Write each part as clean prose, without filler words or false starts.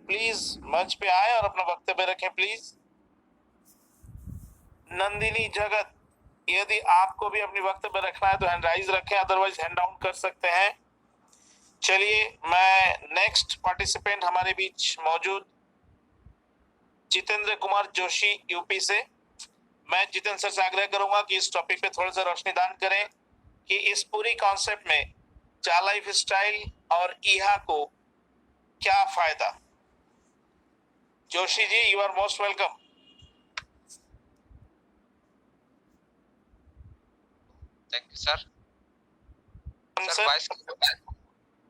Please मंच पे आए और अपना वक्तव्य रखें प्लीज। नंदिनी जगत, यदि आपको भी अपनी वक्तव्य रखना है तो हैंड राइज रखें, अदरवाइज हैंड डाउन कर सकते हैं। चलिए, मैं नेक्स्ट पार्टिसिपेंट हमारे बीच मौजूद जितेंद्र कुमार जोशी यूपी से। मैं जितेंद्र सर से आग्रह करूंगा कि इस टॉपिक पे थोड़ा सा रोशनी दान करें कि इस पूरी कॉन्सेप्ट में चा लाइफ स्टाइल और ईहा को क्या फायदा। Joshi ji, you are most welcome. Thank you sir. Sir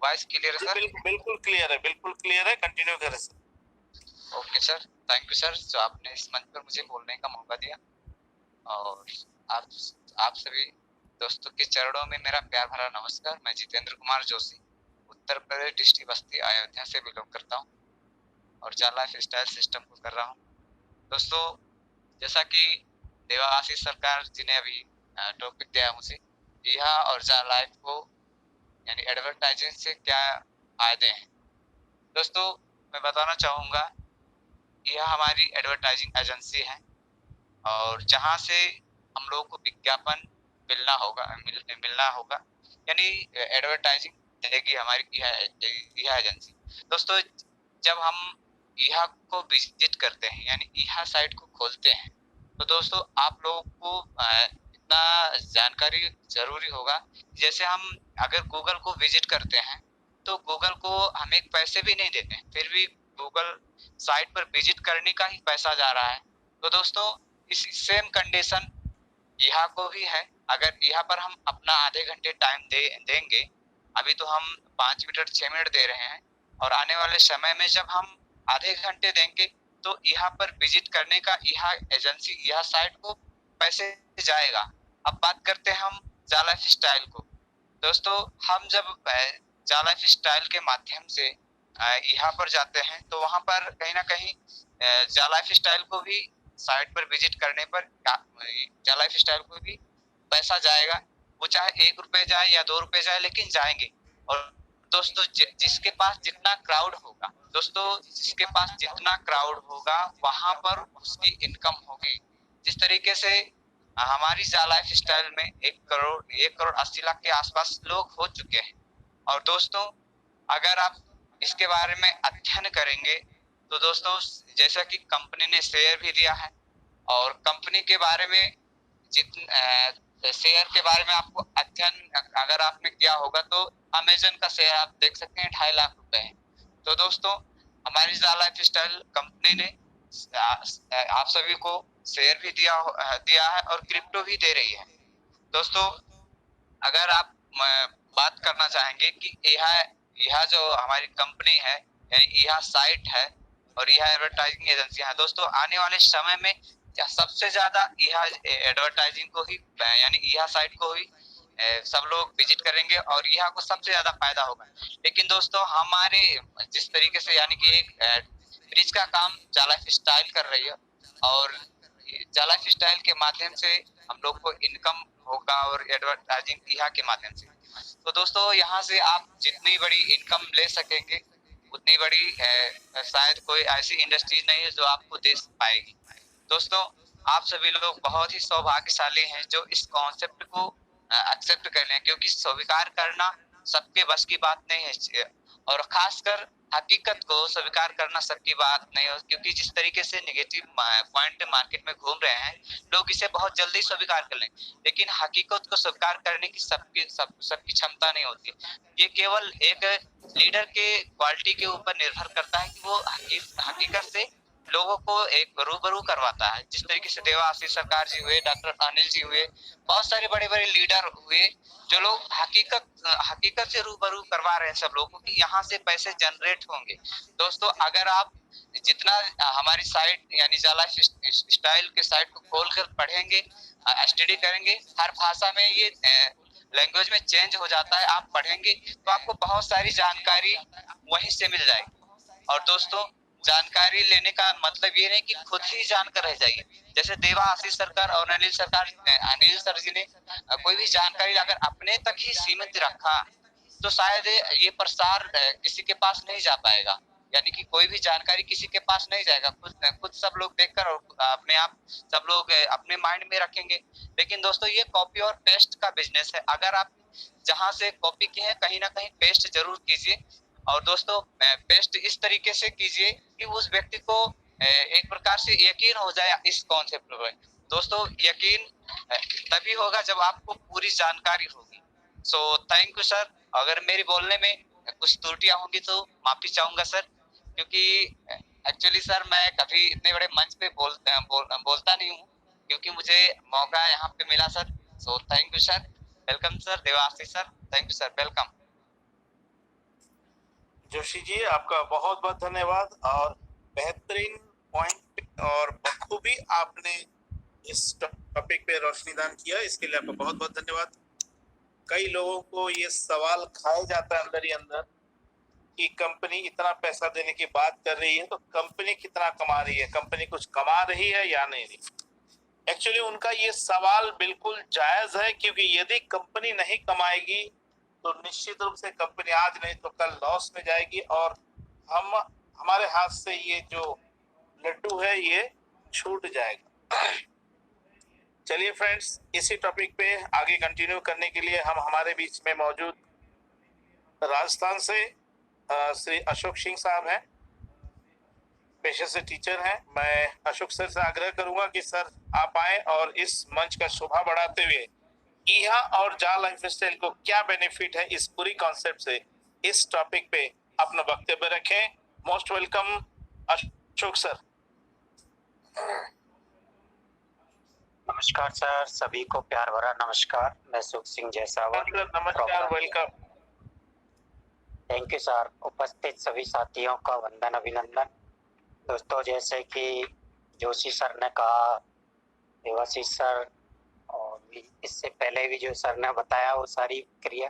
voice clear है सर? बिल्कुल क्लियर है, बिल्कुल क्लियर है, कंटिन्यू करें sir. Okay sir, thank you sir जो आपने इस मंच पर मुझे बोलने का मौका दिया, और आप सभी दोस्तों के चरणों में मेरा प्यार भरा नमस्कार। मैं जितेंद्र कुमार जोशी उत्तर प्रदेश डिस्ट्रिक्ट बस्ती अयोध्या से बिलोंग करता हूँ और चा लाइफ स्टाइल सिस्टम को कर रहा हूँ। दोस्तों, जैसा कि देवाशीष सरकार जी ने अभी टॉपिक दिया मुझे, यह और चा लाइफ को यानी एडवर्टाइजिंग से क्या फायदे हैं। दोस्तों, मैं बताना चाहूँगा, यह हमारी एडवर्टाइजिंग एजेंसी है और जहाँ से हम लोगों को विज्ञापन मिलना होगा यानी एडवर्टाइजिंग देगी हमारी यह एजेंसी। दोस्तों, जब हम यह को विजिट करते हैं यानी यह साइट को खोलते हैं, तो दोस्तों आप लोगों को इतना जानकारी जरूरी होगा। जैसे हम अगर गूगल को विजिट करते हैं तो गूगल को हम एक पैसे भी नहीं देते, फिर भी गूगल साइट पर विजिट करने का ही पैसा जा रहा है। तो दोस्तों, इस सेम कंडीशन यहाँ को भी है। अगर यहाँ पर हम अपना आधे घंटे टाइम देंगे, अभी तो हम 5 मिनट 6 मिनट दे रहे हैं, और आने वाले समय में जब हम आधे घंटे देंगे तो यहाँ पर विजिट करने का यह एजेंसी यह साइट को पैसे जाएगा। अब बात करते हैं हम चा लाइफ स्टाइल को। दोस्तों, हम जब चा लाइफ स्टाइल के माध्यम से यहाँ पर जाते हैं तो वहाँ पर कहीं ना कहीं चा लाइफ स्टाइल को भी साइट पर विजिट करने पर चा लाइफ स्टाइल को भी पैसा जाएगा। वो चाहे 1 रुपए जाए या 2 रुपए जाए, लेकिन जाएंगे। और दोस्तों, जिसके पास जितना क्राउड होगा, वहां पर उसकी इनकम होगी। जिस तरीके से हमारी चा लाइफ स्टाइल में 1 करोड़ 80 लाख के आसपास लोग हो चुके हैं। और दोस्तों, अगर आप इसके बारे में अध्ययन करेंगे तो दोस्तों, जैसा कि कंपनी ने शेयर भी दिया है, और कंपनी के बारे में शेयर के बारे में आपको अध्ययन अगर आपने किया होगा तो अमेजन का शेयर आप देख सकते हैं 2.5 लाख रुपए है। तो दोस्तों, हमारी चा लाइफ स्टाइल कंपनी ने आप सभी को शेयर भी दिया है और क्रिप्टो भी दे रही है। दोस्तों, अगर आप बात करना चाहेंगे कि यह जो हमारी कंपनी है यानी यह साइट है और यह एडवर्टाइजिंग एजेंसी है, दोस्तों आने वाले समय में सबसे ज्यादा यह एडवर्टाइजिंग को ही यानी यह साइट को ही सब लोग विजिट करेंगे और यह को सबसे ज्यादा फायदा होगा। लेकिन दोस्तों, हमारे जिस तरीके से यानी कि एक ब्रिज का काम चा लाइफ स्टाइल कर रही है, और चा लाइफ स्टाइल के माध्यम से हम लोग को इनकम होगा और एडवर्टाइजिंग यह के माध्यम से। तो दोस्तों, यहाँ से आप जितनी बड़ी इनकम ले सकेंगे उतनी बड़ी शायद कोई ऐसी इंडस्ट्री नहीं है जो आपको दे पाएगी। दोस्तों, आप सभी लोग बहुत ही सौभाग्यशाली हैं जो इस कॉन्सेप्ट को एक्सेप्ट कर लें, क्योंकि स्वीकार करना सबके बस की बात नहीं है, और खासकर हकीकत को स्वीकार करना सबकी बात नहीं है। क्योंकि जिस तरीके से नेगेटिव पॉइंट मार्केट में घूम रहे हैं, लोग इसे बहुत जल्दी स्वीकार कर लें, लेकिन हकीकत को स्वीकार करने की सबकी क्षमता नहीं होती। ये केवल एक लीडर के क्वालिटी के ऊपर निर्भर करता है कि वो हकीकत से लोगों को एक रूबरू करवाता है। जिस तरीके से देवाशीष सरकार जी हुए, डॉक्टर अनिल जी हुए, बहुत सारे बड़े बड़े लीडर हुए जो लोग हकीकत से रूबरू करवा रहे हैं सब लोगों को कि यहाँ से पैसे जनरेट होंगे। दोस्तों, अगर आप जितना हमारी साइट यानी चा लाइफ स्टाइल के साइट को खोलकर पढ़ेंगे, स्टडी करेंगे, हर भाषा में ये लैंग्वेज में चेंज हो जाता है, आप पढ़ेंगे तो आपको बहुत सारी जानकारी वहीं से मिल जाएगी। और दोस्तों, जानकारी लेने का मतलब ये नहीं कि खुद ही जानकर रह जाइए। जैसे देवाशीष सरकार और अनिल सर जी ने कोई भी जानकारी अगर अपने तक ही सीमित रखा तो शायद ये प्रसार किसी के पास नहीं जा पाएगा, यानी कि कोई भी जानकारी किसी के पास नहीं जाएगा, खुद खुद सब लोग देखकर और अपने आप सब लोग अपने माइंड में रखेंगे। लेकिन दोस्तों ये कॉपी और पेस्ट का बिजनेस है, अगर आप जहां से कॉपी की है कहीं ना कहीं पेस्ट जरूर कीजिए। और दोस्तों पेस्ट इस तरीके से कीजिए कि उस व्यक्ति को एक प्रकार से यकीन हो जाए इस कॉन्सेप्ट पर। दोस्तों यकीन तभी होगा जब आपको पूरी जानकारी होगी। सो थैंक यू सर, अगर मेरी बोलने में कुछ त्रुटियां होंगी तो माफी चाहूंगा सर, क्योंकि एक्चुअली सर मैं कभी इतने बड़े मंच पे बोलता नहीं हूँ, क्योंकि मुझे मौका यहाँ पे मिला sir. So thank you sir, welcome sir Devashish sir, thank you sir, welcome. Joshi ji आपका बहुत बहुत धन्यवाद, और बेहतरीन पॉइंट और बखूबी आपने इस टॉपिक पे रोशनीदान किया, इसके लिए आपका बहुत बहुत धन्यवाद। कई लोगों को ये सवाल खाया जाता है अंदर ही अंदर कि कंपनी इतना पैसा देने की बात कर रही है तो कंपनी कितना कमा रही है, कंपनी कुछ कमा रही है या नहीं। एक्चुअली उनका ये सवाल बिल्कुल जायज है, क्योंकि यदि कंपनी नहीं कमाएगी तो निश्चित रूप से कंपनी आज नहीं तो कल लॉस में जाएगी, और हमारे हाथ से ये जो लड्डू है ये छूट जाएगा। चलिए फ्रेंड्स, इसी टॉपिक पे आगे कंटिन्यू करने के लिए हम हमारे बीच में मौजूद राजस्थान से श्री अशोक सिंह साहब हैं, पेशे से टीचर हैं। मैं अशोक सर से आग्रह करूंगा कि सर आप आए और इस मंच का शोभा बढ़ाते हुए ईहा और जा लाइफ स्टाइल को क्या बेनिफिट है इस पूरी कॉन्सेप्ट से, इस टॉपिक पे अपना वक्तव्य रखें। Most welcome Ashok sir. नमस्कार सर, सभी को प्यार भरा नमस्कार। मैं सुख सिंह जैसावर। नमस्कार, वेलकम। Thank you sir. उपस्थित सभी साथियों का वंदन अभिनंदन। दोस्तों, जैसे कि जोशी सर ने कहा, देवाशीष सर, और भी इससे पहले भी जो सर ने बताया वो सारी क्रिया,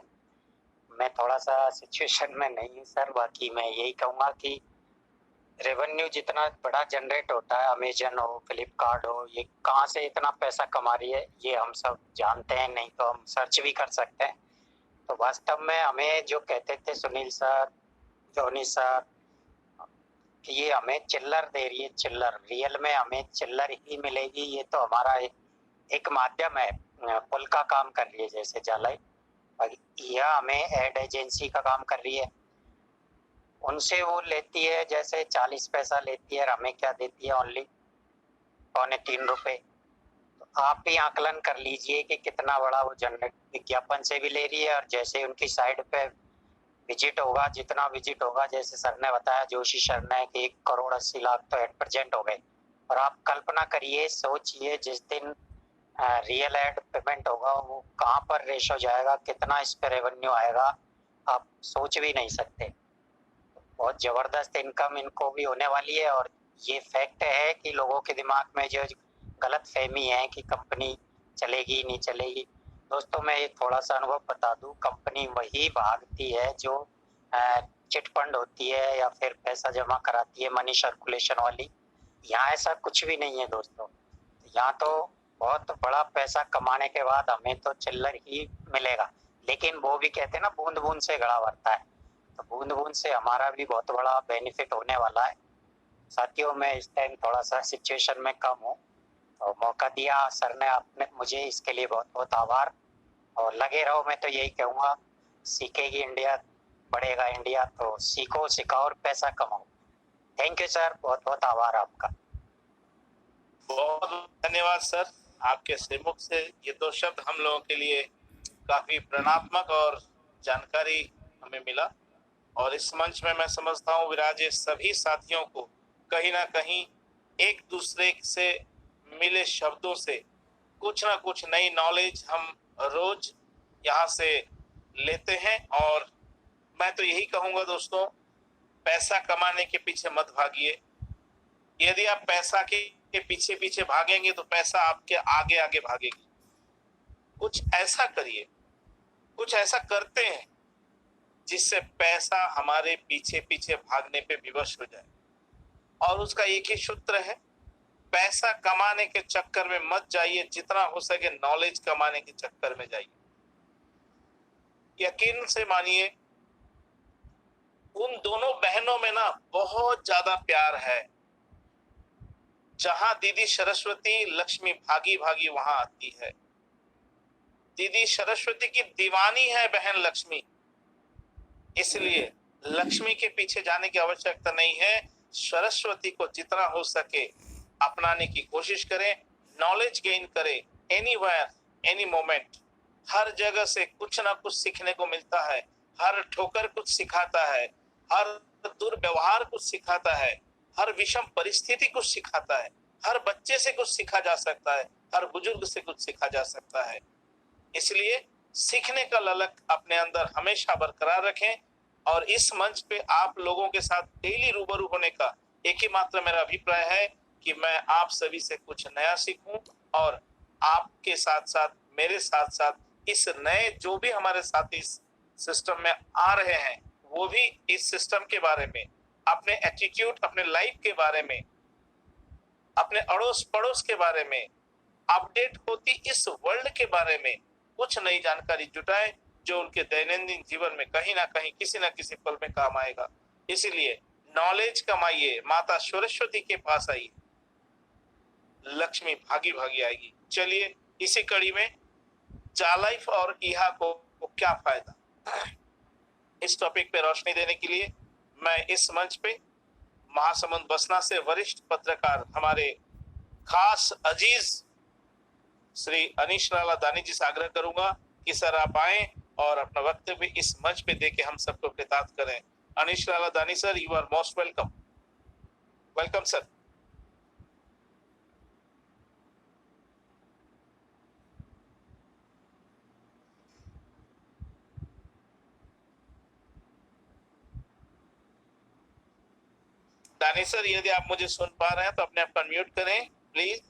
मैं थोड़ा सा सिचुएशन में नहीं हूँ सर। बाकी मैं यही कहूँगा कि रेवेन्यू जितना बड़ा जनरेट होता है, अमेजन हो, फ्लिपकार्ट हो, ये कहाँ से इतना पैसा कमा रही है ये हम सब जानते हैं, नहीं तो हम सर्च भी कर सकते हैं। तो वास्तव में हमें जो कहते थे सुनील सर, जोनी सर, कि ये हमें चिल्लर दे रही है, चिल्लर, रियल में हमें चिल्लर ही मिलेगी, ये तो हमारा एक माध्यम है, पुल का काम कर रही है जैसे जालाई, यह हमें एड एजेंसी का काम कर रही है। उनसे वो लेती है जैसे 40 पैसा लेती है, और हमें क्या देती है, ओनली 2.25 रुपए। तो आप भी आकलन कर लीजिए कि कितना बड़ा वो जनरेट विज्ञापन से भी ले रही है, और जैसे उनकी साइड पे विजिट होगा, जितना विजिट होगा, जैसे सर ने बताया, जोशी सर ने, कि 1,80,00,000 तो एड प्रेजेंट हो गए। और आप कल्पना करिए, सोचिए, जिस दिन रियल एड पेमेंट होगा वो कहाँ पर रेशो जाएगा, कितना इस पे रेवेन्यू आएगा, आप सोच भी नहीं सकते। बहुत जबरदस्त इनकम इनको भी होने वाली है। और ये फैक्ट है कि लोगों के दिमाग में जो गलत फहमी है कि कंपनी चलेगी नहीं चलेगी, दोस्तों मैं एक थोड़ा सा अनुभव बता दूं, कंपनी वही भागती है जो चिट फंड होती है या फिर पैसा जमा कराती है, मनी सर्कुलेशन वाली। यहाँ ऐसा कुछ भी नहीं है दोस्तों। यहाँ तो बहुत बड़ा पैसा कमाने के बाद हमें तो चिल्लर ही मिलेगा, लेकिन वो भी कहते हैं ना, बूंद बूंद से घड़ा भरता है, तो बूंद बूंद से हमारा भी बहुत बड़ा बेनिफिट होने वाला है। साथियों, मैं इस टाइम थोड़ा सा सिचुएशन में कम हूँ, तो मौका दिया सर ने, आपने मुझे, इसके लिए बहुत बहुत आभार। और लगे रहो, मैं तो यही कहूँगा, सीखेगी इंडिया, बढ़ेगा इंडिया, तो सीखो, सिखाओ और पैसा कमाओ। थैंक यू सर, बहुत बहुत आभार आपका। बहुत धन्यवाद सर, आपके श्रीमुख से ये दो शब्द हम लोगों के लिए काफी प्रेरणात्मक और जानकारी हमें मिला। और इस मंच में मैं समझता हूँ विराजे सभी साथियों को कहीं ना कहीं एक दूसरे से मिले शब्दों से कुछ ना कुछ नई नॉलेज हम रोज यहाँ से लेते हैं। और मैं तो यही कहूँगा दोस्तों, पैसा कमाने के पीछे मत भागिए। यदि आप पैसा के पीछे पीछे भागेंगे तो पैसा आपके आगे आगे भागेगी। कुछ ऐसा करिए, कुछ ऐसा करते हैं जिससे पैसा हमारे पीछे पीछे भागने पे विवश हो जाए। और उसका एक ही सूत्र है, पैसा कमाने के चक्कर में मत जाइए, जितना हो सके नॉलेज कमाने के चक्कर में जाइए। यकीन से मानिए, उन दोनों बहनों में ना बहुत ज्यादा प्यार है। जहां दीदी सरस्वती लक्ष्मी भागी भागी वहां आती है। दीदी सरस्वती की दीवानी है बहन लक्ष्मी, इसलिए लक्ष्मी के पीछे जाने की आवश्यकता नहीं है। सरस्वती को जितना हो सके अपनाने की कोशिश करें, नॉलेज गेन करें, एनीवेयर एनी मोमेंट। हर जगह से कुछ ना कुछ सीखने को मिलता है। हर ठोकर कुछ सिखाता है, हर दुर्व्यवहार कुछ सिखाता है, हर विषम परिस्थिति कुछ सिखाता है। हर बच्चे से कुछ सीखा जा सकता है, हर बुजुर्ग से कुछ सीखा जा सकता है। इसलिए सीखने का ललक अपने अंदर हमेशा बरकरार रखें। और इस मंच पे आप लोगों के साथ डेली रूबरू होने का एक ही मात्र मेरा अभिप्राय है कि मैं आप सभी से कुछ नया सीखूं और आपके साथ साथ मेरे साथ साथ इस नए जो भी हमारे साथ इस सिस्टम में आ रहे हैं वो भी इस सिस्टम के बारे में, अपने एटीट्यूड, अपने लाइफ के बारे में, अपने अड़ोस पड़ोस के बारे में, अपडेट होती इस वर्ल्ड के बारे में कुछ नई जानकारी जुटाए जो उनके दैनंदिन जीवन में कहीं ना कहीं किसी ना किसी पल में काम आएगा। इसीलिए नॉलेज कमाइए, माता सरस्वती के पास आइए, लक्ष्मी भागी भागी आएगी। चलिए इसी कड़ी में जालाइफ और ईहा को क्या फायदा, इस टॉपिक पे रोशनी देने के लिए मैं इस मंच पे महासमुंद बसना से वरिष्ठ पत्रकार हमारे खास अजीज श्री अनीश लाला दानी जी से आग्रह करूंगा कि सर आप आए और अपना वक्तव्य इस मंच पे देके हम सबको कृतार्थ करें। Anish Lala Dani sir, you are most welcome. Welcome sir. Dani sir, यदि आप मुझे सुन पा रहे हैं तो अपने आप को अनम्यूट करें प्लीज।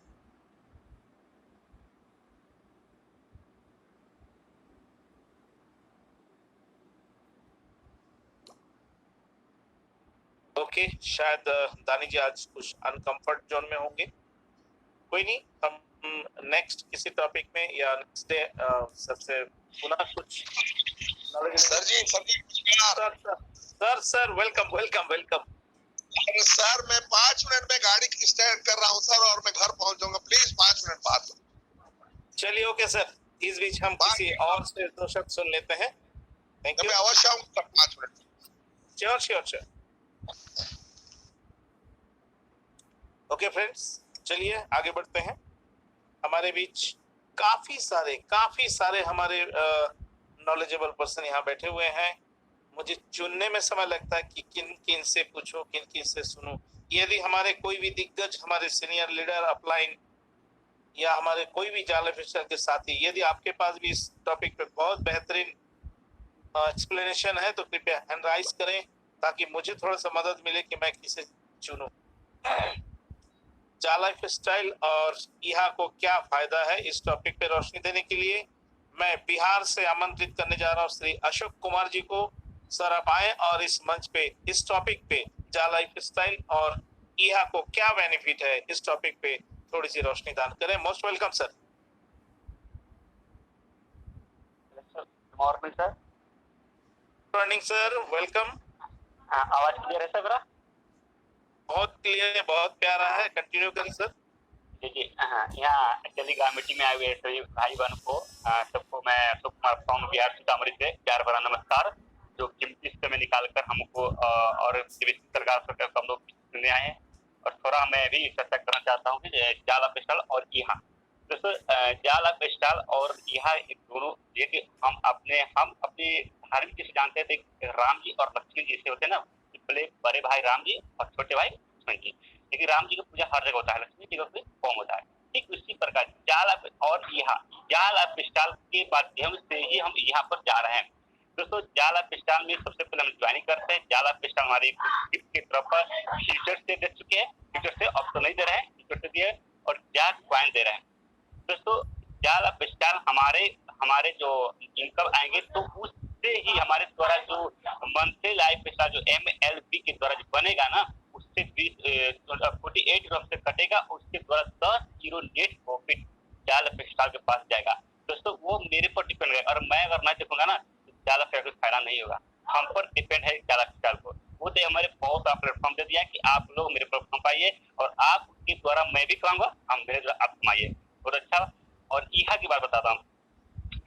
ओके, शायद दानी जी आज कुछ अनकंफर्ट जोन में होंगे। कोई नहीं, हम नेक्स्ट किसी टॉपिक में या नेक्स्ट डे सबसे पुनः कुछ sir welcome welcome welcome. Sir मैं 5 मिनट में गाड़ी स्टैंड कर रहा हूँ सर और मैं घर पहुंच जाऊंगा, प्लीज 5 मिनट बाद। चलिए ओके सर, इस बीच हम किसी और से दो शब्द सुन लेते हैं। Thank you. मैं अवश्य आऊंगा 5 minute. Sure sure sure. Okay friends, चलिए आगे बढ़ते हैं। हमारे बीच काफी सारे हमारे नॉलेजेबल पर्सन यहाँ बैठे हुए हैं। मुझे चुनने में समय लगता है कि किन किन से पूछूं, किन किन से सुनूं। यदि हमारे कोई भी दिग्गज, हमारे सीनियर लीडर अपलाइन या हमारे कोई भी जाला फिशर के साथी, यदि आपके पास भी इस टॉपिक पे बहुत बेहतरीन एक्सप्लेनेशन है तो कृपया हैंड राइज करें ताकि मुझे थोड़ा सा मदद मिले कि मैं किसे चुनूं। जाला लाइफ स्टाइल और ईहा को क्या फायदा है, इस टॉपिक पे रोशनी देने के लिए मैं बिहार से आमंत्रित करने जा रहा हूँ श्री अशोक कुमार जी को। सर आप आए और इस मंच पे इस टॉपिक पे जाला लाइफ स्टाइल और ईहा को क्या बेनिफिट है, इस टॉपिक पे थोड़ी सी रोशनी दान करें। Most welcome sir. Morning sir. Morning sir, welcome. आवाज क्लियर है सर मेरा? बहुत क्लियर है, बहुत प्यारा है, कंटिन्यू करें सर। जी यहाँ टेलीग्राम मीटिंग में आए हुए सभी भाई बहनों को सबको मैं अशोक कुमार फ्रॉम बिहार सीतामढ़ी से प्यार भरा नमस्कार। जो कीमती समय निकाल कर हमको और सरकार को हम लोग सुनने आए हैं और थोड़ा मैं भी चर्चा करना चाहता हूँ कि जाला पिस्टल और ईहा। दोस्तों जाला पिस्टल और ईहा एक दोनों ये हम अपने धार्मिक से जानते थे, राम जी और लक्ष्मण जी से होते हैं ना, बड़े भाई राम जी और छोटे भाई लक्ष्मण जी। लेकिन राम जी का पूजा हर जगह होता है, लक्ष्मी जी का कम होता है। ठीक उसी प्रकार जाला और जाला पिस्टल के माध्यम से ही हम यहाँ पर जा रहे हैं। दोस्तों जाला पिस्टल में सबसे पहले हम ज्वाइनिंग करते हैं। जाला पिस्टल हमारे गिफ्ट की तरफ फीचर से दे चुके हैं, फीचर से अब तो नहीं दे रहे हैं, फीचर से दिए और जैक कॉइन दे रहे हैं। दोस्तों जाला पिस्टल हमारे जो इनकम आएंगे तो उससे ही हमारे द्वारा जो मंथली लाइफ पिस्टल जो MLP के द्वारा जो बनेगा ना, उससे 48 हमसे कटेगा, उसके द्वारा 10 जीरो नेट प्रॉफिट जाला पिस्टल के पास जाएगा। दोस्तों वो मेरे पर डिपेंड है और मैं अगर मैं देखूंगा ना तो जाला पिस्टल फायदा नहीं होगा, हम पर डिपेंड है जाला पिस्टल को। खुद हमारे बहुत बड़ा प्लेटफॉर्म दे दिया कि आप लोग मेरे प्लेटफॉर्म पर आइए और आपके द्वारा मैं भी कराऊंगा, हम मेरे द्वारा आप कमाइए। बहुत अच्छा। और ईहा की बात बताता हूँ,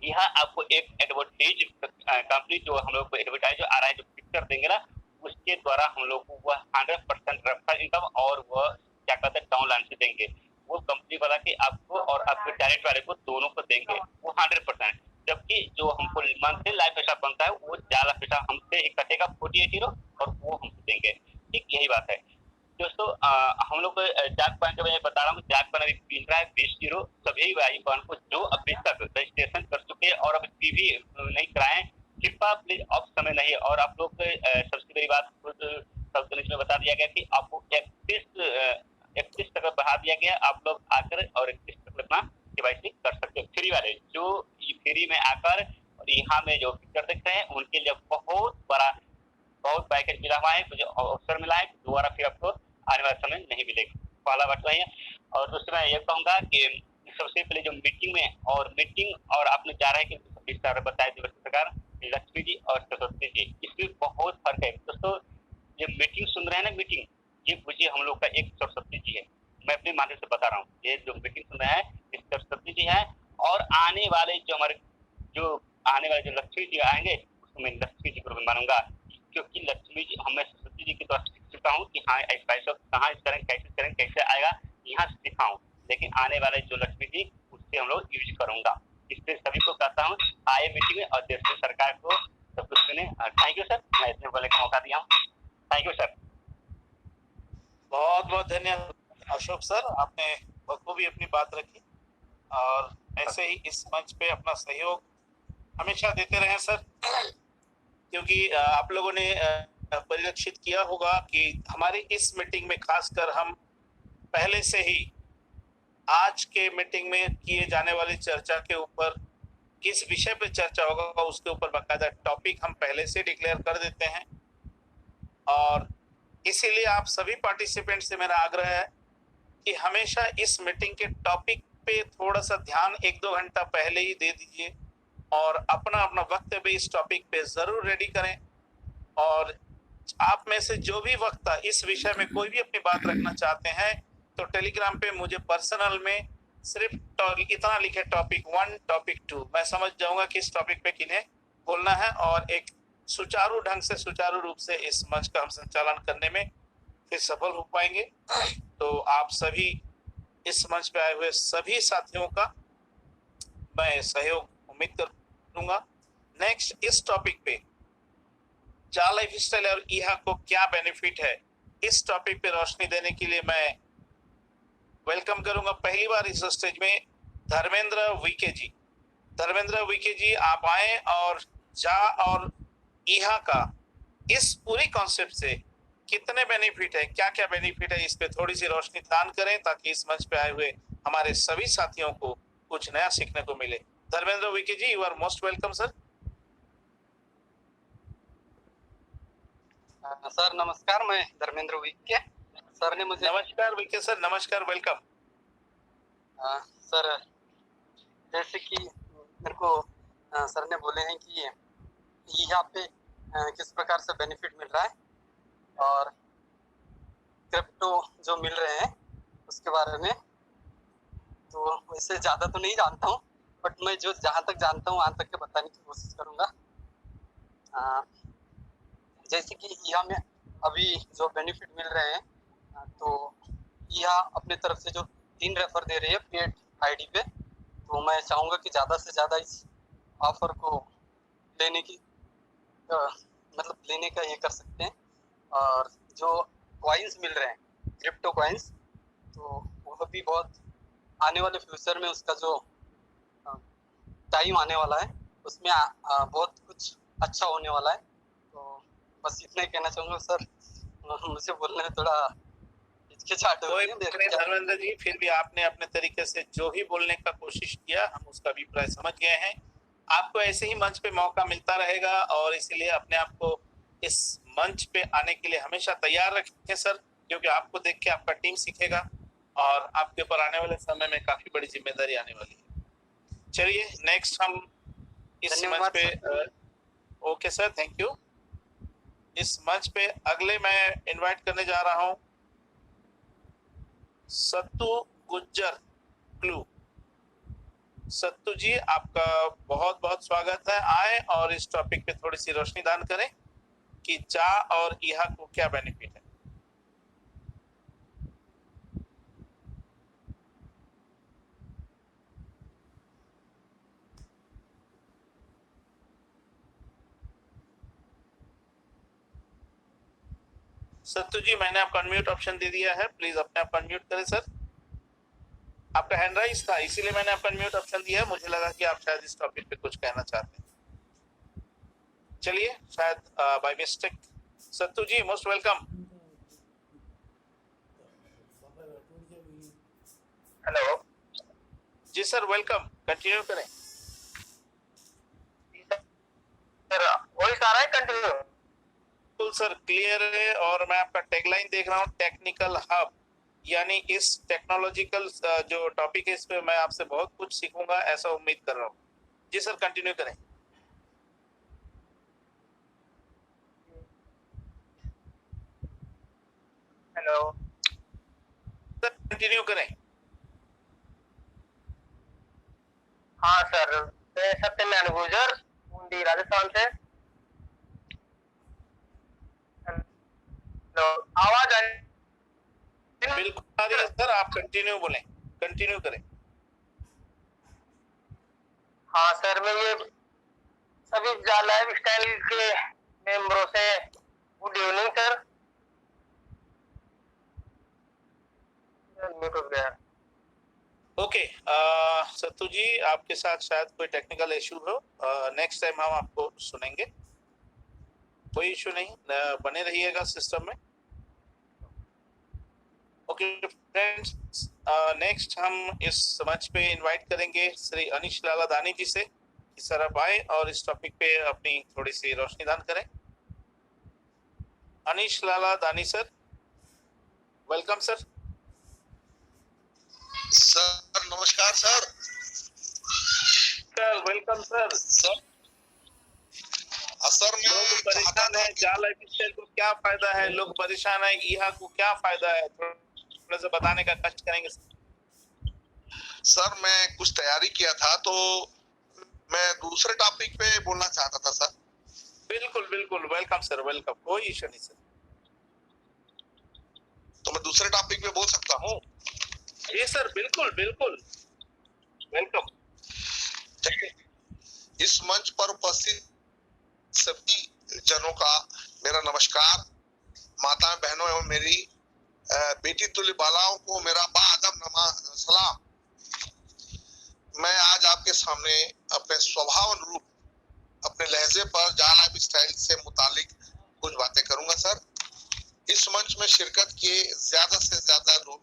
यहाँ आपको एक एडवर्टाइज कंपनी जो हम लोग को एडवर्टाइज आ रहा है, जो पिक्चर देंगे ना, उसके द्वारा हम लोग को वह 100% रेफरल इनकम और वह क्या कहते हैं डाउनलाइन से देंगे। वो कंपनी वाला के आपको और आपके डायरेक्ट वाले को दोनों को देंगे वो 100%। जबकि जो हमको मंथली लाइफ पैसा बनता है वो ज्यादा पैसा हमसे एक कटेगा 48 और वो हमको देंगे। ठीक यही बात है दोस्तों। हम लोग जाग पान के मैं बता रहा हूँ, जाग पान अभी मिल रहा है 20 सभी भाई बहन को जो अभी तक रजिस्ट्रेशन कर चुके हैं और अभी टीवी नहीं कराए, कृपया प्लीज अब समय नहीं है। और आप लोग सबसे बड़ी बात खुद में बता दिया गया कि आपको 31 तक बढ़ा दिया गया, आप लोग आकर और 31 तक अपना केवाईसी कर सकते हो। फ्री वाले जो फ्री में आकर और यहाँ में जो पिक्चर देखते हैं उनके लिए बहुत पैकेज मिला हुआ है, मुझे अवसर मिला है, दोबारा फिर आपको आने वाले समय नहीं मिलेगा। पहला बात वही है। और दूसरा मैं ये कहूंगा कि सबसे पहले जो मीटिंग और आपने जा रहे हैं कि बताया दिवस सरकार लक्ष्मी जी और सरस्वती जी, इसमें बहुत फर्क है दोस्तों। ये मीटिंग सुन रहे हैं ना, मीटिंग ये बुझिए हम लोग का एक सरस्वती जी है। मैं अपने माध्यम से बता रहा हूँ, ये जो मीटिंग सुन रहे हैं ये सरस्वती जी है। और आने वाले जो लक्ष्मी जी आएंगे उसको मैं लक्ष्मी जी को भी मानूंगा, क्योंकि लक्ष्मी जी हमें सरस्वती जी की तरफ सीख चुका हूँ कि हाँ ऐसा कहाँ करें, कैसे आएगा, यहाँ से सीखा हूँ। लेकिन आने वाले जो लक्ष्मी जी उससे हम लोग यूज करूंगा। इसलिए सभी को कहता हूँ आए मीटिंग में और देश की सरकार को सब कुछ सुने। थैंक यू सर, मैं इतने बोलने का मौका दिया हूँ। Thank you sir. बहुत बहुत धन्यवाद अशोक सर, आपने बखूबी अपनी बात रखी और ऐसे ही इस मंच पे अपना सहयोग हमेशा देते रहे सर। क्योंकि आप लोगों ने परिलक्षित किया होगा कि हमारी इस मीटिंग में खासकर हम पहले से ही आज के मीटिंग में किए जाने वाली चर्चा के ऊपर किस विषय पे चर्चा होगा उसके ऊपर बाकायदा टॉपिक हम पहले से डिक्लेयर कर देते हैं। और इसीलिए आप सभी पार्टिसिपेंट से मेरा आग्रह है कि हमेशा इस मीटिंग के टॉपिक पे थोड़ा सा ध्यान 1-2 घंटा पहले ही दे दीजिए और अपना वक्तव्य इस टॉपिक पे जरूर रेडी करें। और आप में से जो भी वक्ता इस विषय में कोई भी अपनी बात रखना चाहते हैं तो टेलीग्राम पे मुझे पर्सनल में सिर्फ इतना लिखे टॉपिक 1 टॉपिक 2, मैं समझ जाऊंगा कि इस टॉपिक पे किन्हें बोलना है और एक सुचारू ढंग से सुचारू रूप से इस मंच का हम संचालन करने में फिर सफल हो पाएंगे। तो आप सभी इस मंच पे आए हुए सभी साथियों का मैं सहयोग उम्मीद करूंगा। नेक्स्ट इस टॉपिक पे जा लाइफ स्टाइल और ईहा को क्या बेनिफिट है, इस टॉपिक पे रोशनी देने के लिए मैं वेलकम करूंगा पहली बार इस स्टेज में धर्मेंद्र वीके जी। धर्मेंद्र वीके जी आप आए और जा और ईहा का इस पूरी कॉन्सेप्ट से कितने बेनिफिट है, क्या क्या बेनिफिट है, इस पे थोड़ी सी रोशनी दान करें ताकि इस मंच पे आए हुए हमारे सभी साथियों को कुछ नया सीखने को मिले। Dharmendra V K ji, you are most welcome sir. Sir नमस्कार, मैं धर्मेंद्र वीके। सर ने मुझे नमस्कार वीके सर, नमस्कार, वेलकम। सर जैसे कि मेरे को सर ने बोले हैं कि यहाँ पे किस प्रकार से बेनिफिट मिल रहा है और क्रिप्टो जो मिल रहे हैं उसके बारे में, तो वैसे ज़्यादा तो नहीं जानता हूँ बट मैं जो जहाँ तक जानता हूँ वहाँ तक के बताने की कोशिश करूँगा। जैसे कि यहाँ में अभी जो बेनिफिट मिल रहे हैं तो यहाँ अपने तरफ से जो 3 रेफर दे रही है पेड आईडी पे, तो मैं चाहूँगा कि ज़्यादा से ज़्यादा इस ऑफर को लेने की मतलब लेने का ये कर सकते हैं। और जो कॉइन्स मिल रहे हैं क्रिप्टो कॉइन्स, तो वो भी बहुत आने वाले फ्यूचर में उसका जो टाइम आने वाला है उसमें बहुत कुछ अच्छा होने वाला है। तो बस इतना ही कहना चाहूँगा सर, मुझे बोलने में थोड़ा हिचकिचाहट हो रही है। धर्मेंद्र जी, फिर भी आपने अपने तरीके से जो भी बोलने का कोशिश किया हम उसका अभिप्राय समझ गए हैं। आपको ऐसे ही मंच पे मौका मिलता रहेगा और इसीलिए अपने आप को इस मंच पे आने के लिए हमेशा तैयार रखें सर, क्योंकि आपको देख के आपका टीम सीखेगा और आपके ऊपर आने वाले समय में काफी बड़ी जिम्मेदारी आने वाली है। चलिए नेक्स्ट हम इस मंच पे ओके सर, थैंक यू। इस मंच पे अगले मैं इनवाइट करने जा रहा हूं सत्तू गुज्जर क्लू। सत्तू जी, आपका बहुत बहुत स्वागत है। आए और इस टॉपिक पे थोड़ी सी रोशनी दान करें कि जा और ईहा को क्या बेनिफिट है। सत्तू जी, मैंने आपको अनम्यूट ऑप्शन दे दिया है, प्लीज अपने आप अनम्यूट करें सर। आपका हैंड राइज था, इसीलिए मैंने आपको अनम्यूट ऑप्शन दिया है। मुझे लगा कि आप शायद इस टॉपिक पे कुछ कहना चाहते हैं। चलिए, शायद by mistake. Sattu ji, most welcome. Hello जी सर, वेलकम, कंटिन्यू करें। सर, वॉइस आ रहा है कंटिन्यू? बिल्कुल सर, क्लियर है। और मैं आपका टैगलाइन देख रहा हूँ, टेक्निकल हब, यानी इस टेक्नोलॉजिकल जो टॉपिक है इस पे मैं आपसे बहुत कुछ सीखूंगा, ऐसा उम्मीद कर रहा हूँ। जी सर, कंटिन्यू करें। हेलो सर, कंटिन्यू करें। हाँ सर, मैं सत्यनारायण गुर्जर, बूंदी राजस्थान से। हेलो, आवाज आ रही? बिल्कुल आ रही है सर, आप कंटिन्यू बोलें, कंटिन्यू करें। हाँ सर, मैं ये सभी लाइफ स्टाइल के मेंबरों से गुड इवनिंग सर। म्यूट हो गया। ओके, सत्तू जी, आपके साथ शायद कोई टेक्निकल इशू हो, नेक्स्ट टाइम हम आपको सुनेंगे। कोई इशू नहीं, बने रहिएगा सिस्टम में। ओके फ्रेंड्स, नेक्स्ट हम इस मंच पे इनवाइट करेंगे श्री अनीश लाला दानी जी से कि सर आप आए और इस टॉपिक पे अपनी थोड़ी सी रोशनी दान करें। Anish Lala Dani sir, welcome sir. Sir नमस्कार sir. Sir welcome sir. Sir मैं लोग परेशान है, जा लाइफ स्टाइल को क्या फायदा है, लोग परेशान है, ईहा को क्या फायदा है, थोड़ा सा बताने का कष्ट करेंगे। सर मैं कुछ तैयारी किया था तो मैं दूसरे टॉपिक पे बोलना चाहता था सर। बिल्कुल बिल्कुल, वेलकम सर, वेलकम, कोई इशू नहीं सर। तो मैं दूसरे टॉपिक पे बोल सकता हूँ? जी सर, बिल्कुल बिल्कुल, वेलकम। इस मंच पर उपस्थित सभी जनों का मेरा नमस्कार। माताएं, बहनों एवं मेरी बेटी तुल्य बालाओं को मेरा बाअदब सलाम। मैं आज आपके सामने अपने स्वभाव अनुरूप अपने लहजे पर जा लाइफ स्टाइल से मुतालिक कुछ बातें करूंगा सर। इस मंच में शिरकत किए ज्यादा से ज्यादा लोग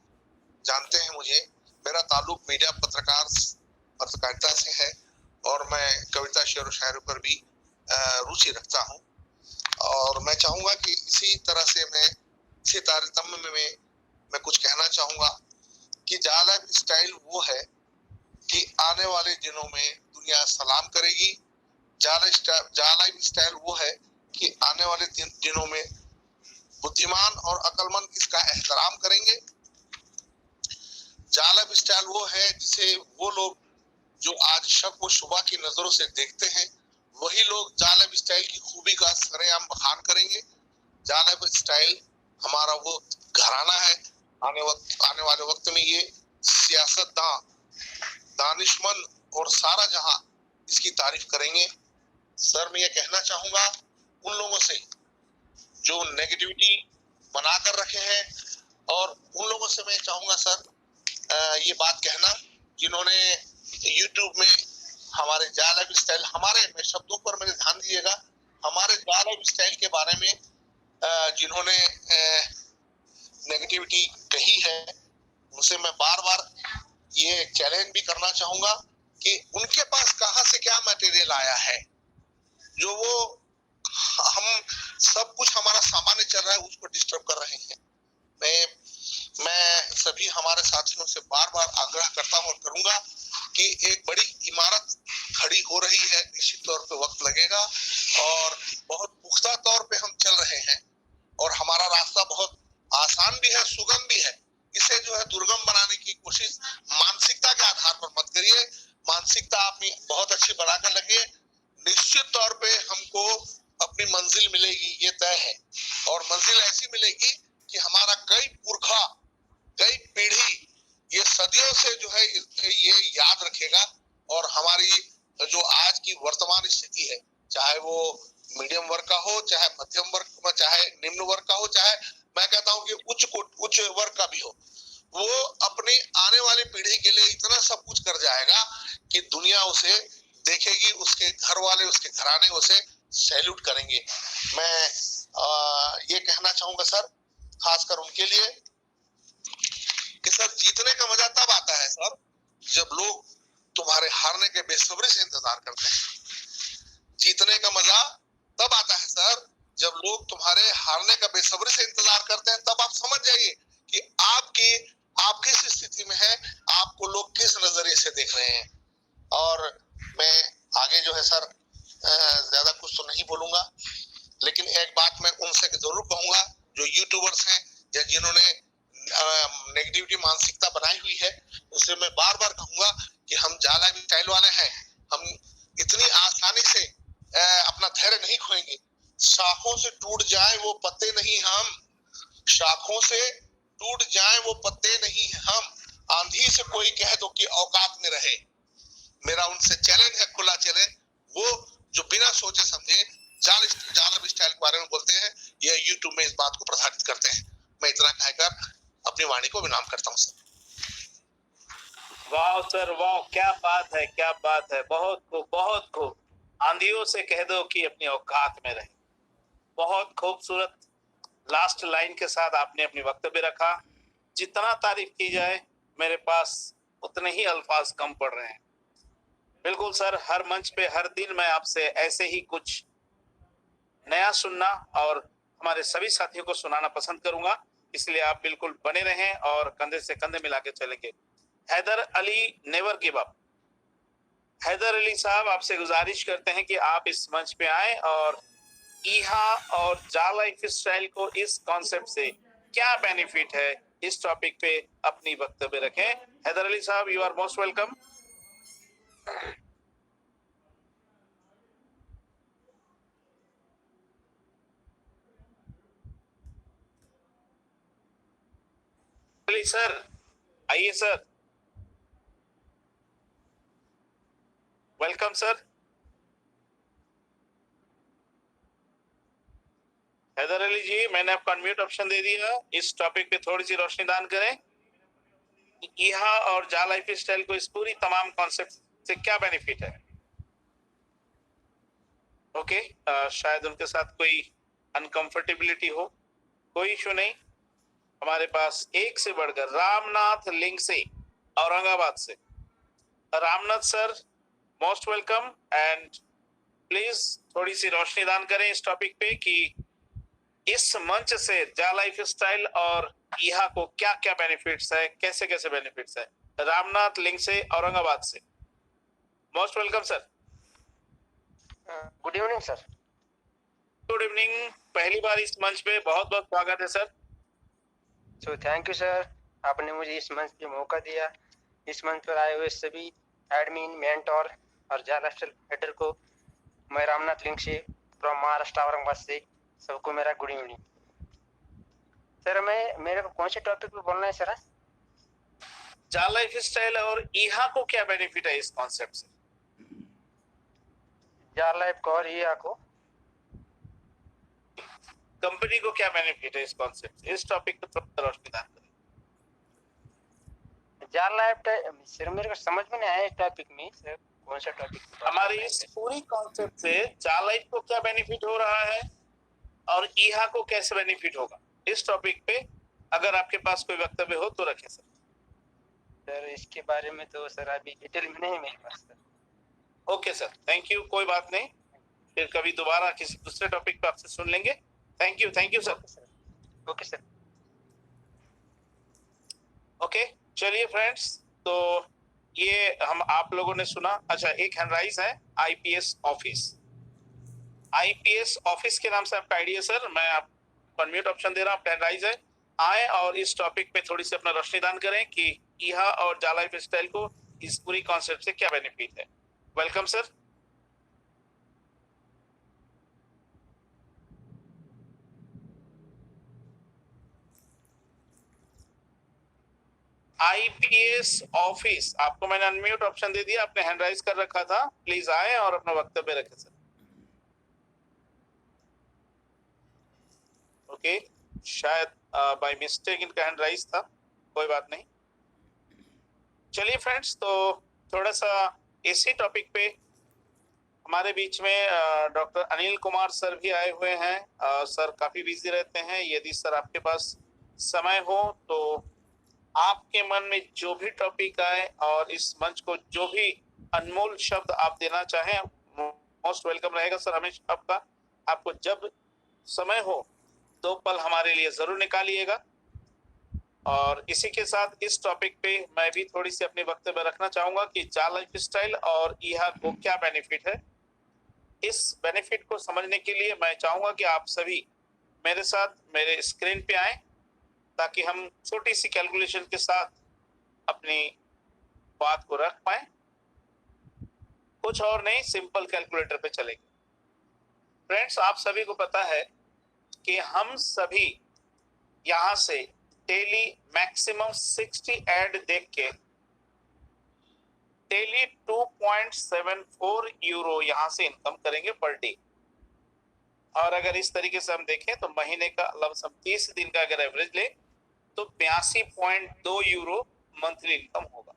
जानते हैं मुझे। मेरा ताल्लुक मीडिया पत्रकारिता से है और मैं कविता, शेर व शायरी पर भी रुचि रखता हूं। और मैं चाहूंगा कि इसी तरह से मैं इसी तारतम्य में मैं कुछ कहना चाहूंगा कि जा लाइफ स्टाइल वो है कि आने वाले दिनों में दुनिया सलाम करेगी। जा लाइफ स्टाइल वो है कि आने वाले दिनों में बुद्धिमान और अक्लमंद इसका एहतराम करेंगे। जा लाइफ स्टाइल वो है जिसे वो लोग जो आज शक व शुबा की नजरों से देखते हैं, वही लोग जा लाइफ स्टाइल की खूबी का सरेआम बखान करेंगे। जा लाइफ स्टाइल हमारा वो घराना है। आने वाले वक्त में ये सियासतदान, दानिशमंद और सारा जहां इसकी तारीफ करेंगे। सर मैं ये कहना चाहूंगा उन लोगों से जो नेगेटिविटी बना कर रखे हैं, और उन लोगों से मैं चाहूंगा सर ये बात कहना जिन्होंने YouTube में हमारे जा लाइफ स्टाइल, हमारे शब्दों पर मेरे ध्यान दीजिएगा, हमारे जा लाइफ स्टाइल के बारे में जिन्होंने नेगेटिविटी कही है, उनसे मैं बार बार ये चैलेंज भी करना चाहूंगा कि उनके पास कहां से क्या मटेरियल आया है जो वो हम सब कुछ हमारा सामान्य चल रहा है उसको डिस्टर्ब कर रहे हैं। मैं सभी हमारे साथियों से बार बार आग्रह करता हूं और करूंगा कि एक बड़ी इमारत खड़ी हो रही है, निश्चित तौर पे वक्त लगेगा और बहुत पुख्ता तौर पे हम चल रहे हैं। से जो है ये याद रखेगा और हमारी जो आज की वर्तमान स्थिति है, चाहे वो मीडियम वर्ग का हो, चाहे मध्यम वर्ग, चाहे निम्न वर्ग का हो, चाहे मैं कहता हूँ कि उच्च वर्ग का भी हो, वो अपनी आने वाली पीढ़ी के लिए इतना सब कुछ कर जाएगा कि दुनिया उसे देखेगी, उसके घर वाले, उसके घराने उसे सैल्यूट करेंगे। मैं ये कहना चाहूंगा सर, खासकर उनके लिए कि सर जीतने का मजा तब आता है सर जब लोग तुम्हारे हारने के बेसब्री से इंतजार करते हैं। जीतने का मजा तब आता है सर जब लोग तुम्हारे हारने का बेसब्री से इंतजार करते हैं। तब आप समझ जाइए कि आप किस स्थिति में है, आपको लोग किस नजरिए से देख रहे हैं। और मैं आगे जो है सर ज्यादा कुछ तो नहीं बोलूंगा, लेकिन एक बात मैं उनसे जरूर कहूंगा जो यूट्यूबर्स हैं या जिन्होंने नेगेटिविटी मानसिकता बनाई हुई है, उसे मैं बार बार कहूंगा कि हम जाला स्टाइल वाले हैं, हम इतनी आसानी से अपना धैर्य नहीं खोएंगे। शाखों से टूट जाए वो पत्ते नहीं हम, शाखों से टूट जाए वो पत्ते नहीं हम, आंधी से कोई कह दो कि औकात में रहे। मेरा उनसे चैलेंज है, खुला चैलेंज, वो जो बिना सोचे समझे जालम स्टाइल के बारे में बोलते हैं, ये यूट्यूब में इस बात को प्रसारित करते हैं। मैं इतना कहकर अपनी वाणी को विराम करता हूँ सर। वाह सर वाह, क्या बात है, क्या बात है, बहुत खूब, बहुत खूब। आंधियों से कह दो कि अपनी औकात में रहे। बहुत खूबसूरत लास्ट लाइन के साथ आपने अपनी वक्तव्य रखा। जितना तारीफ की जाए मेरे पास उतने ही अल्फाज कम पड़ रहे हैं। बिल्कुल सर, हर मंच पे हर दिन मैं आपसे ऐसे ही कुछ नया सुनना और हमारे सभी साथियों को सुनाना पसंद करूंगा, इसलिए आप बिल्कुल बने रहें और कंधे से कंधे मिला के चलेंगे। Haidar Ali never give up. Haidar Ali साहब, आपसे गुजारिश करते हैं कि आप इस मंच पे आए और ईहा और जा लाइफ स्टाइल को इस कॉन्सेप्ट से क्या बेनिफिट है, इस टॉपिक पे अपनी वक्तव्य रखें। Haider Ali sahab, you are most welcome. Ali sir आइए sir, welcome sir. Haider Ali ji, मैंने आपको अनम्यूट ऑप्शन दे दिया। इस टॉपिक पे थोड़ी सी रोशनी दान करें। ईहा और जा लाइफ स्टाइल को इस पूरी तमाम कॉन्सेप्ट से क्या बेनिफिट है? ओके, शायद उनके साथ कोई अनकंफर्टेबिलिटी हो, कोई इशू नहीं। हमारे पास एक से बढ़कर रामनाथ लिंग से, औरंगाबाद से। Ramnath sir, most welcome and please थोड़ी सी रोशनी दान करें इस टॉपिक पे कि इस मंच से जा लाइफ स्टाइल और ईहा को क्या क्या बेनिफिट्स है, कैसे कैसे बेनिफिट्स है। रामनाथ लिंग से, औरंगाबाद से, most welcome sir. Good evening sir. Good evening, पहली बार इस मंच पे, बहुत बहुत स्वागत है sir. So thank you sir, आपने मुझे इस मंच पे मौका दिया। इस मंच पर आए हुए सभी एडमिन, मेंटोर और जाला स्टाइल हेडर को मैं रामनाथ लिंग से फ्रॉम महाराष्ट्र औरंगाबाद से सबको मेरा गुड इवनिंग। सर मेरे को कौन से टॉपिक पे बोलना है सर? जा लाइफ स्टाइल और ईहा को क्या बेनिफिट है इस कॉन्सेप्ट से? जा लाइफ को और ईहा को, कंपनी को क्या बेनिफिट है इस कॉन्सेप्ट से? इस टॉपिक पे थोड़ा रोशनी दान करें। जा लाइफ सर मेरे को समझ में नहीं आया इस टॉपिक में सर, कौन सा टॉपिक? हमारी इस पूरी कॉन्सेप्ट से जा लाइफ को क्या बेनिफिट हो रहा है और ईहा को कैसे बेनिफिट होगा, इस टॉपिक पे अगर आपके पास कोई वक्तव्य हो तो रखें सर। सर इसके बारे में तो सर अभी डिटेल में नहीं मेरे पास sir. Okay sir, thank you, कोई बात नहीं, फिर कभी दोबारा किसी दूसरे टॉपिक पे आपसे सुन लेंगे। Thank you sir. Okay sir. Okay, चलिए फ्रेंड्स, तो ये हम आप लोगों ने सुना। अच्छा, एक हैंडराइज है आईपीएस ऑफिस। आईपीएस ऑफिस के नाम से आपका आइडिया सर, मैं आपको अनम्यूट ऑप्शन दे रहा हूँ, आपका हैंडराइज है। आए और इस टॉपिक पे थोड़ी सी अपना रोशनी दान करें कि ईहा और जा लाइफ स्टाइल को इस पूरी कॉन्सेप्ट से क्या बेनिफिट है। Welcome sir. आईपीएस ऑफिस, आपको मैंने अनम्यूट ऑप्शन दे दिया, आपने हैंड राइज कर रखा था, प्लीज आए और अपना वक्तव्य रखें सर। ओके, शायद बाय मिस्टेक इनका हैंड राइज था, कोई बात नहीं। चलिए फ्रेंड्स, तो थोड़ा सा इसी टॉपिक पे हमारे बीच में डॉक्टर अनिल कुमार सर भी आए हुए हैं। सर काफी बिजी रहते हैं, यदि सर आपके पास समय हो तो आपके मन में जो भी टॉपिक आए और इस मंच को जो भी अनमोल शब्द आप देना चाहें, मोस्ट वेलकम रहेगा सर हमेशा आपका। आपको जब समय हो 2 पल हमारे लिए जरूर निकालिएगा। और इसी के साथ इस टॉपिक पे मैं भी थोड़ी सी अपनी वक्तव्य रखना चाहूंगा कि जा लाइफ स्टाइल और ईहा को क्या बेनिफिट है। इस बेनिफिट को समझने के लिए मैं चाहूंगा कि आप सभी मेरे साथ मेरे स्क्रीन पे आए, ताकि हम छोटी सी कैलकुलेशन के साथ अपनी बात को रख पाए। कुछ और नहीं, सिंपल कैलकुलेटर पे चलेंगे। फ्रेंड्स, आप सभी को पता है कि हम सभी यहां से डेली मैक्सिमम 60 ऐड देख के डेली 2.74 यूरो यहां से इनकम करेंगे पर डे। और अगर इस तरीके से हम देखें तो महीने का लमसम 30 दिन का अगर एवरेज ले तो 82.2 यूरो मंथली इनकम होगा।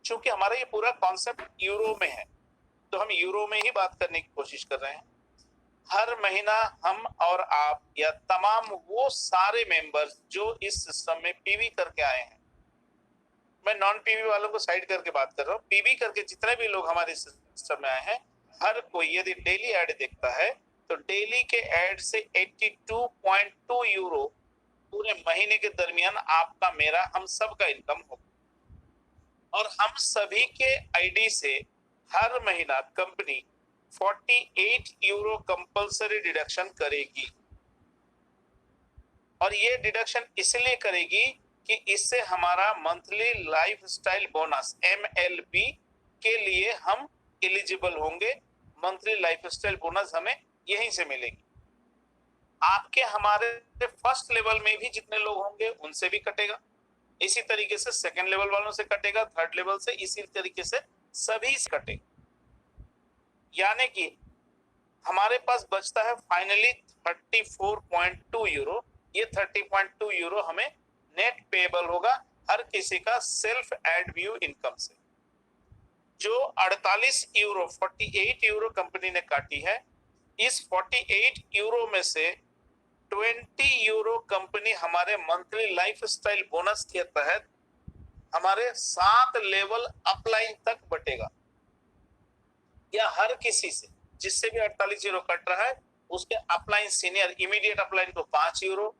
चूंकि हमारा ये पूरा कॉन्सेप्ट यूरो में है, तो हम यूरो में ही बात करने की कोशिश कर रहे हैं। हर महीना हम और आप या तमाम वो सारे मेंबर्स जो इस सिस्टम में पीवी करके आए हैं, मैं नॉन पीवी वालों को साइड करके बात कर रहा हूँ, पीवी करके जितने भी लोग हमारे सिस्टम में आए हैं, हर कोई यदि डेली ऐड देखता है तो डेली के ऐड से 82.2 यूरो पूरे महीने के दरमियान आपका मेरा हम सब का इनकम होगा। और हम सभी के आईडी से हर महीना कंपनी 48 यूरो कंपल्सरी डिडक्शन करेगी। और ये डिडक्शन इसलिए करेगी कि इससे हमारा monthly life style bonus MLB के लिए हम एलिजिबल होंगे। मंथली लाइफ स्टाइल बोनस हमें यहीं से मिलेगी। आपके हमारे फर्स्ट लेवल में भी जितने लोग होंगे उनसे भी कटेगा, इसी तरीके से सेकंड लेवल वालों से कटेगा, थर्ड लेवल से, इसी तरीके से सभी से कटेगा। यानी कि हमारे पास बचता है फाइनली 34.2 यूरो। ये 30.2 यूरो हमें नेट पेएबल होगा हर किसी का सेल्फ एड व्यू इनकम से। जो 48 यूरो 48 यूरो कंपनी ने काटी है, इस 48 यूरो में से 20 यूरो कंपनी हमारे मंथली लाइफ स्टाइल बोनस के तहत हमारे 7 लेवल अपलाइन तक बटेगा। या हर किसी से जिससे भी 48 यूरो कट रहा है उसके अपलाइन सीनियर इमीडिएट अपलाइन को 5 यूरो,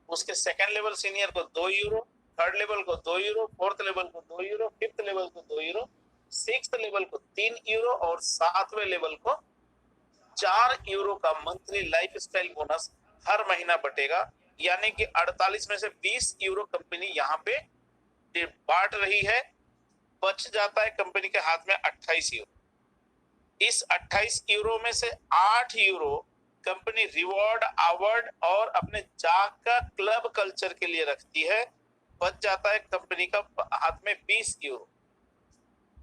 उसके सेकंड लेवल सीनियर को 2 यूरो, थर्ड लेवल को 2 यूरो, फोर्थ लेवल को 2 यूरो, फिफ्थ लेवल को 2 यूरो, सिक्स्थ लेवल को 3 यूरो और 7वें लेवल को 4 यूरो का मंथली लाइफ स्टाइल बोनस हर महीना बटेगा। यानी कि 48 में से 20 यूरो कंपनी यहाँ पे बांट रही है, बच जाता है कंपनी के हाथ में 28 यूरो। इस 28 यूरो में से 8 यूरो कंपनी रिवॉर्ड अवार्ड और अपने जाका क्लब कल्चर के लिए रखती है, बच जाता है कंपनी का हाथ में 20 यूरो।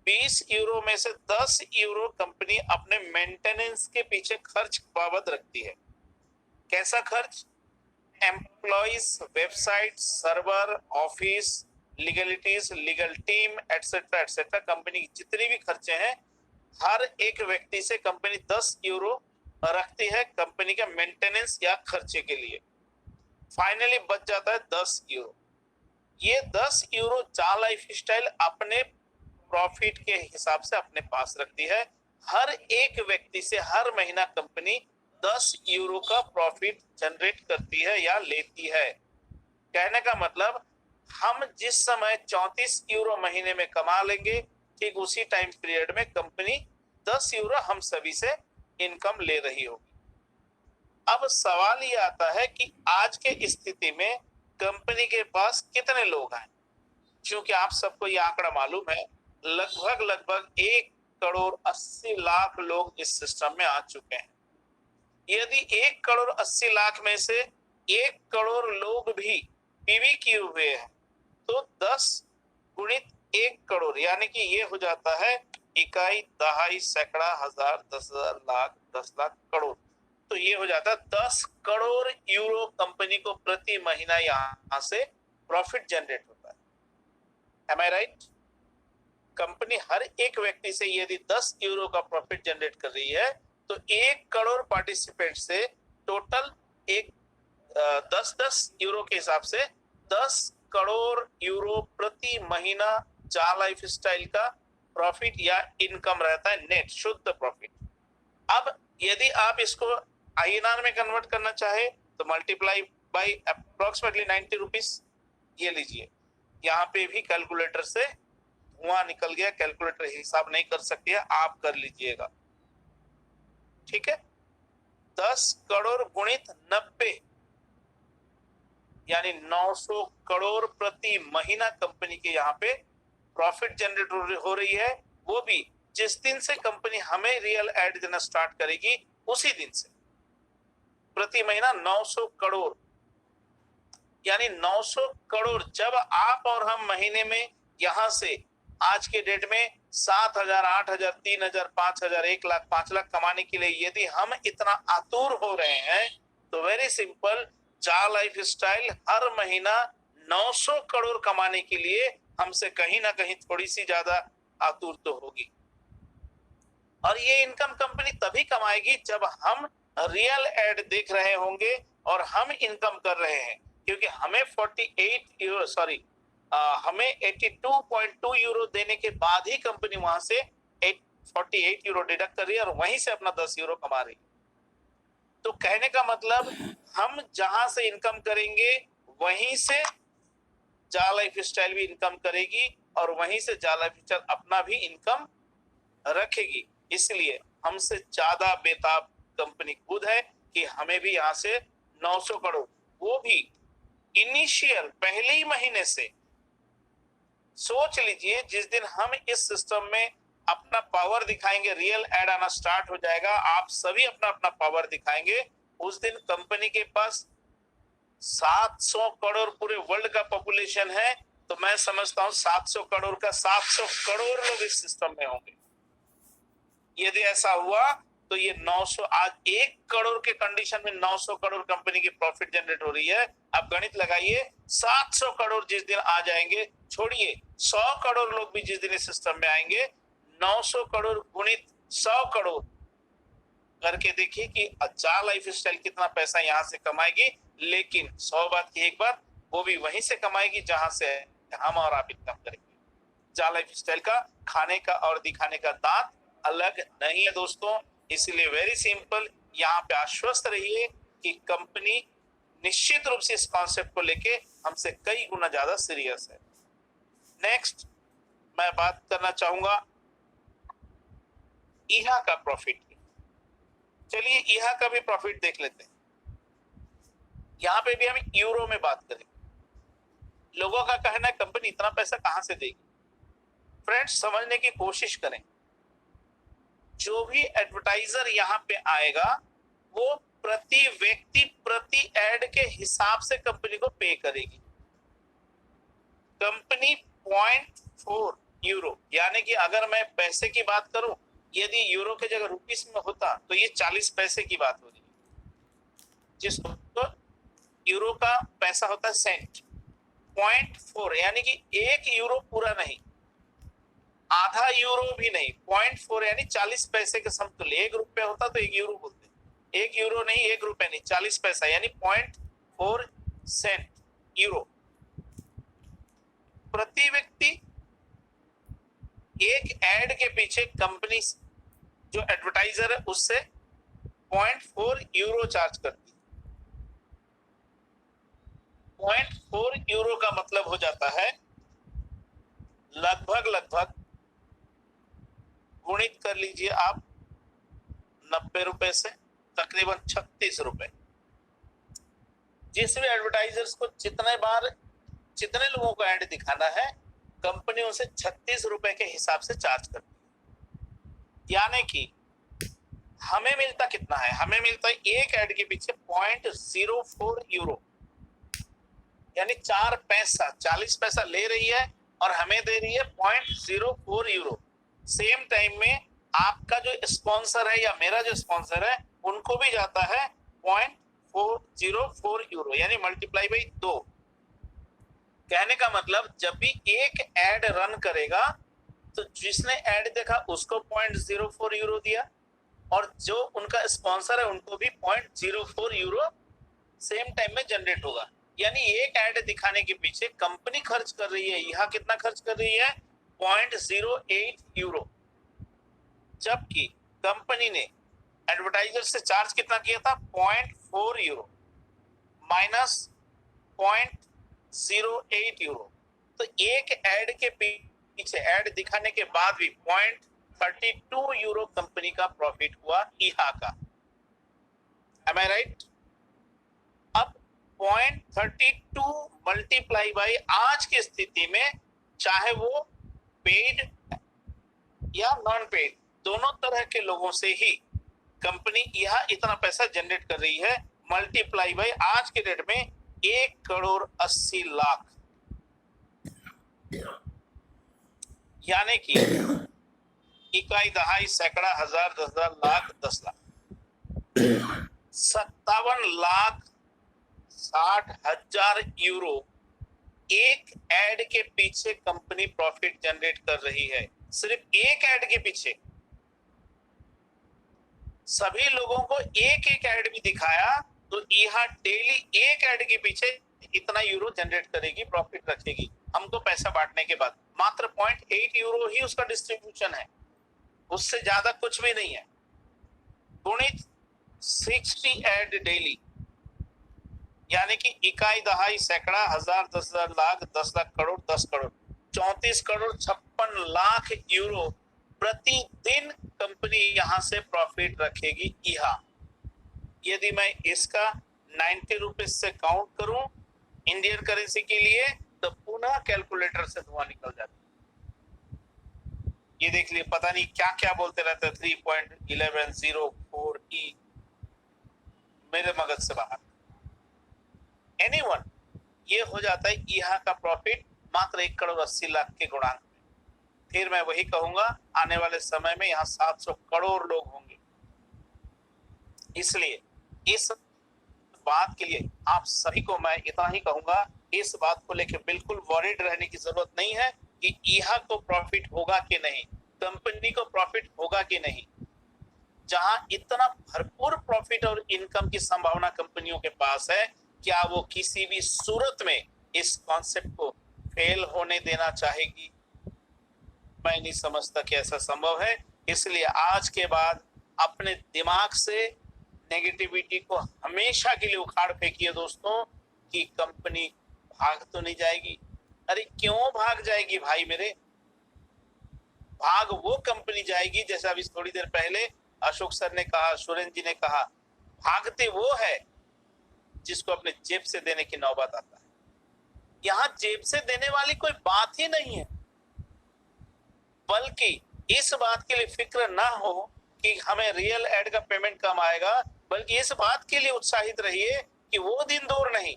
20 यूरो में से 10 यूरो कंपनी अपने मेंटेनेंस के पीछे खर्च बाबत रखती है। कैसा खर्च? Employees, website, server, office, legalities, legal team etcetera etcetera, company की जितनी भी खर्चे हैं हर एक व्यक्ति से कंपनी 10 यूरो रखती है कंपनी के मेंटेनेंस या खर्चे के लिए। फाइनली बच जाता है 10 यूरो। ये 10 यूरो जा लाइफ स्टाइल अपने प्रॉफिट के हिसाब से अपने पास रखती है। हर एक व्यक्ति से हर महीना कंपनी 10 यूरो का प्रॉफिट जनरेट करती है या लेती है। कहने का मतलब हम जिस समय 34 यूरो महीने में कमा लेंगे, ठीक उसी टाइम पीरियड में कंपनी 10 यूरो हम सभी से इनकम ले रही होगी। अब सवाल ये आता है कि आज के स्थिति में कंपनी के पास कितने लोग हैं। क्योंकि आप सबको ये आंकड़ा मालूम है, लगभग 1 करोड़ 80 लाख लोग इस सिस्टम में आ चुके हैं। यदि 1 करोड़ 80 लाख में से 1 करोड़ लोग भी पीवी किए हुए हैं तो 10 गुणित 1 करोड़ यानी कि ये हो जाता है इकाई, दहाई, सैकड़ा, हजार, 10,000, लाख, 10 लाख, करोड़। तो ये हो जाता है 10 करोड़ यूरो कंपनी को प्रति महीना यहां से प्रॉफिट जनरेट होता है। Am I right? कंपनी हर एक व्यक्ति से यदि 10 यूरो का प्रॉफिट जनरेट कर रही है तो 1 करोड़ पार्टिसिपेंट से टोटल 10-10 यूरो के हिसाब से 10 करोड़ यूरो प्रति महीना जा लाइफ स्टाइल का प्रॉफिट या इनकम रहता है, नेट शुद्ध प्रॉफिट। अब यदि आप इसको INR में कन्वर्ट करना चाहे तो मल्टीप्लाई बाय अप्रोक्सीमेटली 90 रुपीस। ये लीजिए, यहाँ पे भी कैलकुलेटर से धुआं निकल गया, कैलकुलेटर हिसाब नहीं कर सकती है, आप कर लीजिएगा, ठीक है। 10 करोड़ गुणित 90 यानी 900 करोड़ प्रति महीना कंपनी के यहाँ पे प्रॉफिट जनरेट हो रही है, वो भी जिस दिन से कंपनी हमें रियल एड देना स्टार्ट करेगी उसी दिन से। प्रति महीना 900 करोड़ यानी 900 करोड़ जब आप और हम महीने में यहां से आज के डेट में 7,000, 8,000, 3,000, 5,000, 1 लाख, 5 लाख कमाने के लिए यदि हम इतना आतुर हो रहे हैं तो वेरी सिंपल, जा लाइफ स्टाइल हर महीना 900 करोड़ कमाने के लिए हमसे कहीं ना कहीं थोड़ी सी ज्यादा आतुर तो होगी। और ये इनकम कंपनी तभी कमाएगी जब हम रियल एड देख रहे होंगे और हम इनकम कर रहे हैं, क्योंकि हमें 82.2 यूरो देने के बाद ही कंपनी वहां से 48 यूरो डिडक्ट कर रही है और वहीं से अपना 10 यूरो कमा रही है। तो कहने का मतलब हम जहां से इनकम करेंगे वहीं से जा लाइफ स्टाइल भी इनकम करेगी और वहीं से जा लाइफ स्टाइल अपना भी इनकम रखेगी। इसलिए हमसे ज्यादा बेताब कंपनी खुद है कि हमें भी यहाँ से 900 करोड़, वो भी इनिशियल पहले ही महीने से। सोच लीजिए जिस दिन हम इस सिस्टम में अपना पावर दिखाएंगे, रियल एड आना स्टार्ट हो जाएगा, आप सभी अपना अपना पावर दिखाएंगे, उस दिन कंपनी के पास 700 करोड़ पूरे वर्ल्ड का पॉपुलेशन है। तो मैं समझता हूं 700 करोड़ का 700 करोड़ लोग इस सिस्टम में होंगे। यदि ऐसा हुआ तो ये 900 आज 1 करोड़ के कंडीशन में 900 करोड़ कंपनी की प्रॉफिट जनरेट हो रही है। अब गणित लगाइए, 700 करोड़ जिस दिन आ जाएंगे, छोड़िए 100 करोड़ लोग भी जिस दिन इस सिस्टम में आएंगे, 900 करोड़ गुणित 100 करोड़ करके देखिए कि जा लाइफ स्टाइल कितना पैसा यहाँ से कमाएगी। लेकिन 100 बात की एक बात, वो भी वहीं से कमाएगी जहां से हम और आप इनकम करेंगे। जा लाइफ स्टाइल का खाने का और दिखाने का दांत अलग नहीं है दोस्तों। इसलिए वेरी सिंपल, यहाँ पे आश्वस्त रहिए कि कंपनी निश्चित रूप से इस कॉन्सेप्ट को लेके हमसे कई गुना ज्यादा सीरियस है। नेक्स्ट मैं बात करना चाहूंगा ईहा का प्रॉफिट की। चलिए ईहा का भी प्रॉफिट देख लेते हैं। यहाँ पे भी हम यूरो में बात करेंगे। लोगों का कहना है कंपनी इतना पैसा कहां से देगी। फ्रेंड्स समझने की कोशिश करें, जो भी एडवर्टाइजर यहाँ पे आएगा वो प्रति व्यक्ति प्रति एड के हिसाब से कंपनी को पे करेगी। कंपनी 0.4 यूरो यानी कि अगर मैं पैसे की बात करूं, यदि यूरो के जगह रुपीस में होता तो ये 40 पैसे की बात हो रही है, जिसको तो यूरो का पैसा होता है सेंट। 0.4 यानी कि 1 यूरो पूरा नहीं, आधा यूरो भी नहीं, 0.4 यानी 40 पैसे के समतुल्य। 1 रुपया होता तो 1 यूरो बोलते, 1 यूरो नहीं, 1 रुपया नहीं, 40 पैसा यानी 0.4 सेंट यूरो प्रति व्यक्ति। एक एड के पीछे कंपनी जो एडवर्टाइजर है उससे 0.4 यूरो चार्ज करती है। 0.4 यूरो का मतलब हो जाता है लगभग गुणित कर लीजिए आप 90 रुपए से तकरीबन 36 रुपए। जिस भी एडवर्टाइजर्स को जितने लोगों को ऐड दिखाना है, कंपनी उनसे 36 रुपए के हिसाब से चार्ज करती है। यानी कि हमें मिलता कितना है, हमें मिलता है एक ऐड के पीछे 0.04 यूरो। यानी 4 पैसा 40 पैसा ले रही है और हमें दे रही है 0.04 यूरो। सेम टाइम में आपका जो स्पॉन्सर है या मेरा जो स्पॉन्सर है उनको भी जाता है 0.404 यूरो, यानी मल्टीप्लाई बाई 2। कहने का मतलब जब भी एक एड रन करेगा तो जिसने एड देखा उसको 0.04 यूरो दिया और जो उनका स्पॉन्सर है उनको भी 0.04 यूरो सेम टाइम में जनरेट होगा। यानी एक ऐड दिखाने के पीछे कंपनी खर्च कर रही है, यहाँ कितना खर्च कर रही है 0.08 यूरो, जबकि कंपनी ने एडवर्टाइजर से चार्ज कितना किया था 0.4 यूरो माइनस 0.08 यूरो। तो एक ऐड के पीछे ऐड दिखाने के बाद भी 0.32 यूरो कंपनी का प्रॉफिट हुआ ईहा का। Am I right? अब 0.32 मल्टीप्लाई बाई आज की स्थिति में चाहे वो पेड या नॉन पेड दोनों तरह के लोगों से ही कंपनी यह इतना पैसा जनरेट कर रही है, मल्टीप्लाई बाई आज के डेट में 1,80,00,000, यानी कि इकाई दहाई सैकड़ा हजार 10,000 लाख 10 लाख 57,60,000 यूरो एक एड के पीछे कंपनी प्रॉफिट जनरेट कर रही है। सिर्फ एक एड के पीछे सभी लोगों को एक एक एड भी दिखाया तो यह डेली एक एड के पीछे इतना यूरो जनरेट करेगी, प्रॉफिट रखेगी हमको पैसा बांटने के बाद। मात्र 0.8 यूरो ही उसका डिस्ट्रीब्यूशन है, उससे ज्यादा कुछ भी नहीं है। गुणित 60 एड डेली, यानी कि इकाई दहाई सैकड़ा हजार 10,000 लाख 10 लाख करोड़ 10 करोड़ 34,56,00,000 यूरो प्रतिदिन कंपनी यहां से प्रॉफिट रखेगी ईहा। यदि मैं इसका 90 रुपए से काउंट करूं इंडियन करेंसी के लिए तो पुनः कैलकुलेटर से धुआं निकल जाता। ये देख लिए, पता नहीं क्या क्या बोलते रहते 3.1104 ई, मेरे मगज से बाहर। एनीवन, ये हो जाता है ईहा का प्रॉफिट मात्र 1,80,00,000 के गुणांक में। फिर मैं वही कहूंगा आने वाले समय में यहाँ 700 करोड़ लोग होंगे। इसलिए इस बात के लिए आप सभी को मैं इतना ही कहूंगा, इस बात को लेकर बिल्कुल वॉरिड रहने की जरूरत नहीं है कि ईहा को प्रॉफिट होगा कि नहीं, कंपनी को प्रॉफिट होगा कि नहीं। जहां इतना भरपूर प्रॉफिट और इनकम की संभावना कंपनियों के पास है, क्या वो किसी भी सूरत में इस कॉन्सेप्ट को फेल होने देना चाहेगी? मैं नहीं समझता कि ऐसा संभव है। इसलिए आज के बाद अपने दिमाग से नेगेटिविटी को हमेशा के लिए उखाड़ फेंकिए दोस्तों, कि कंपनी भाग तो नहीं जाएगी। अरे क्यों भाग जाएगी भाई मेरे? भाग वो कंपनी जाएगी, जैसा अभी थोड़ी देर पहले अशोक सर ने कहा, सुरेंद्र जी ने कहा, भागते वो है जिसको अपने जेब से देने की नौबत आता है। यहाँ जेब से देने वाली कोई बात ही नहीं है, बल्कि इस बात के लिए फिक्र ना हो कि हमें रियल एड का पेमेंट कम आएगा, बल्कि इस बात के लिए उत्साहित रहिए कि वो दिन दूर नहीं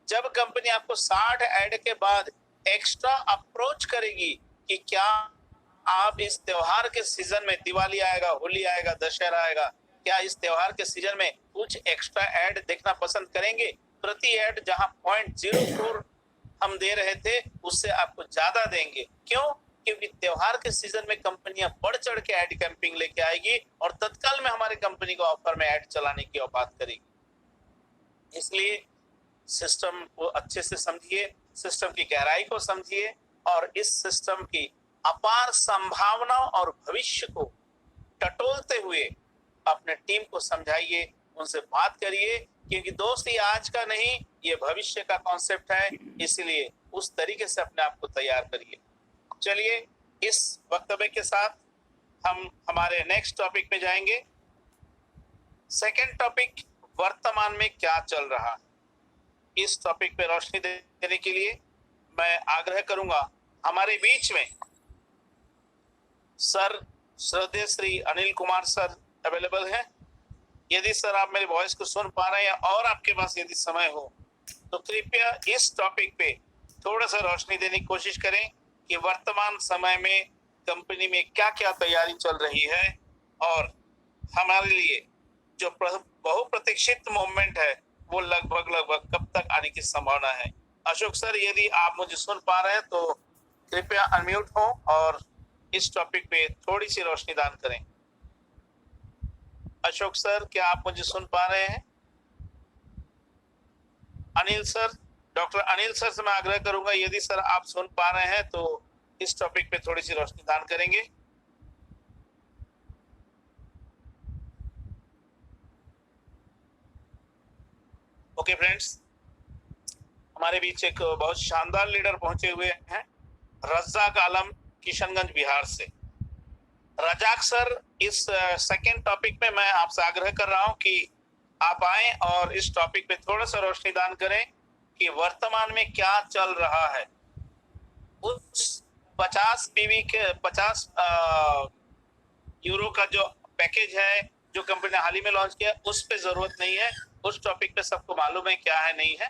जब कंपनी आपको 60 ऐड के बाद एक्स्ट्रा अप्रोच करेगी कि क्या आप इस त्योहार के सीजन में, दिवाली आएगा, होली आएगा, दशहरा आएगा, क्या इस त्योहार के सीजन में कुछ एक्स्ट्रा ऐड देखना पसंद करेंगे? प्रति ऐड जहां 0.04 हम दे रहे थे उससे आपको ज्यादा देंगे। क्यों? क्योंकि त्योहार के सीजन में कंपनियां बढ़ चढ़ के ऐड कैंपिंग लेके आएगी और तत्काल में हमारे कंपनी को ऑफर में ऐड चलाने की औकात करेगी। इसलिए सिस्टम को अच्छे से समझिए, सिस्टम की गहराई को समझिए और इस सिस्टम की अपार संभावनाओं और भविष्य को टटोलते हुए अपने टीम को समझाइए, उनसे बात करिए, क्योंकि दोस्त ये आज का नहीं, ये भविष्य का कॉन्सेप्ट है। इसलिए उस तरीके से अपने आप को तैयार करिए। चलिए इस वक्तव्य के साथ हम हमारे नेक्स्ट टॉपिक पे जाएंगे। सेकंड टॉपिक, वर्तमान में क्या चल रहा है। इस टॉपिक पे रोशनी देने के लिए मैं आग्रह करूंगा, हमारे बीच में सर श्रद्धेय श्री अनिल कुमार सर अवेलेबल हैं। यदि सर आप मेरे वॉइस को सुन पा रहे हैं और आपके पास यदि समय हो तो कृपया इस टॉपिक पे थोड़ा सा रोशनी देने की कोशिश करें कि वर्तमान समय में कंपनी में क्या क्या तैयारी चल रही है और हमारे लिए जो बहुप्रतीक्षित मूवमेंट है वो लगभग कब तक आने की संभावना है। अशोक सर, यदि आप मुझे सुन पा रहे हैं तो कृपया अनम्यूट हो और इस टॉपिक पे थोड़ी सी रोशनी दान करें। अशोक सर, क्या आप मुझे सुन पा रहे हैं? Anil sir, doctor Anil sir से मैं आग्रह करूंगा, यदि सर आप सुन पा रहे हैं तो इस टॉपिक पे थोड़ी सी रोशनी दान करेंगे। ओके फ्रेंड्स, हमारे बीच एक बहुत शानदार लीडर पहुंचे हुए हैं, रज्जाक आलम, किशनगंज, बिहार से। रजाक सर, इस सेकेंड टॉपिक पे मैं आपसे आग्रह कर रहा हूं कि आप आए और इस टॉपिक पे थोड़ा सा रोशनी दान करें कि वर्तमान में क्या चल रहा है। उस 50 पीवी के 50 यूरो का जो पैकेज है जो कंपनी ने हाल ही में लॉन्च किया, उस पे जरूरत नहीं है। उस टॉपिक पे सबको मालूम है क्या है, नहीं है।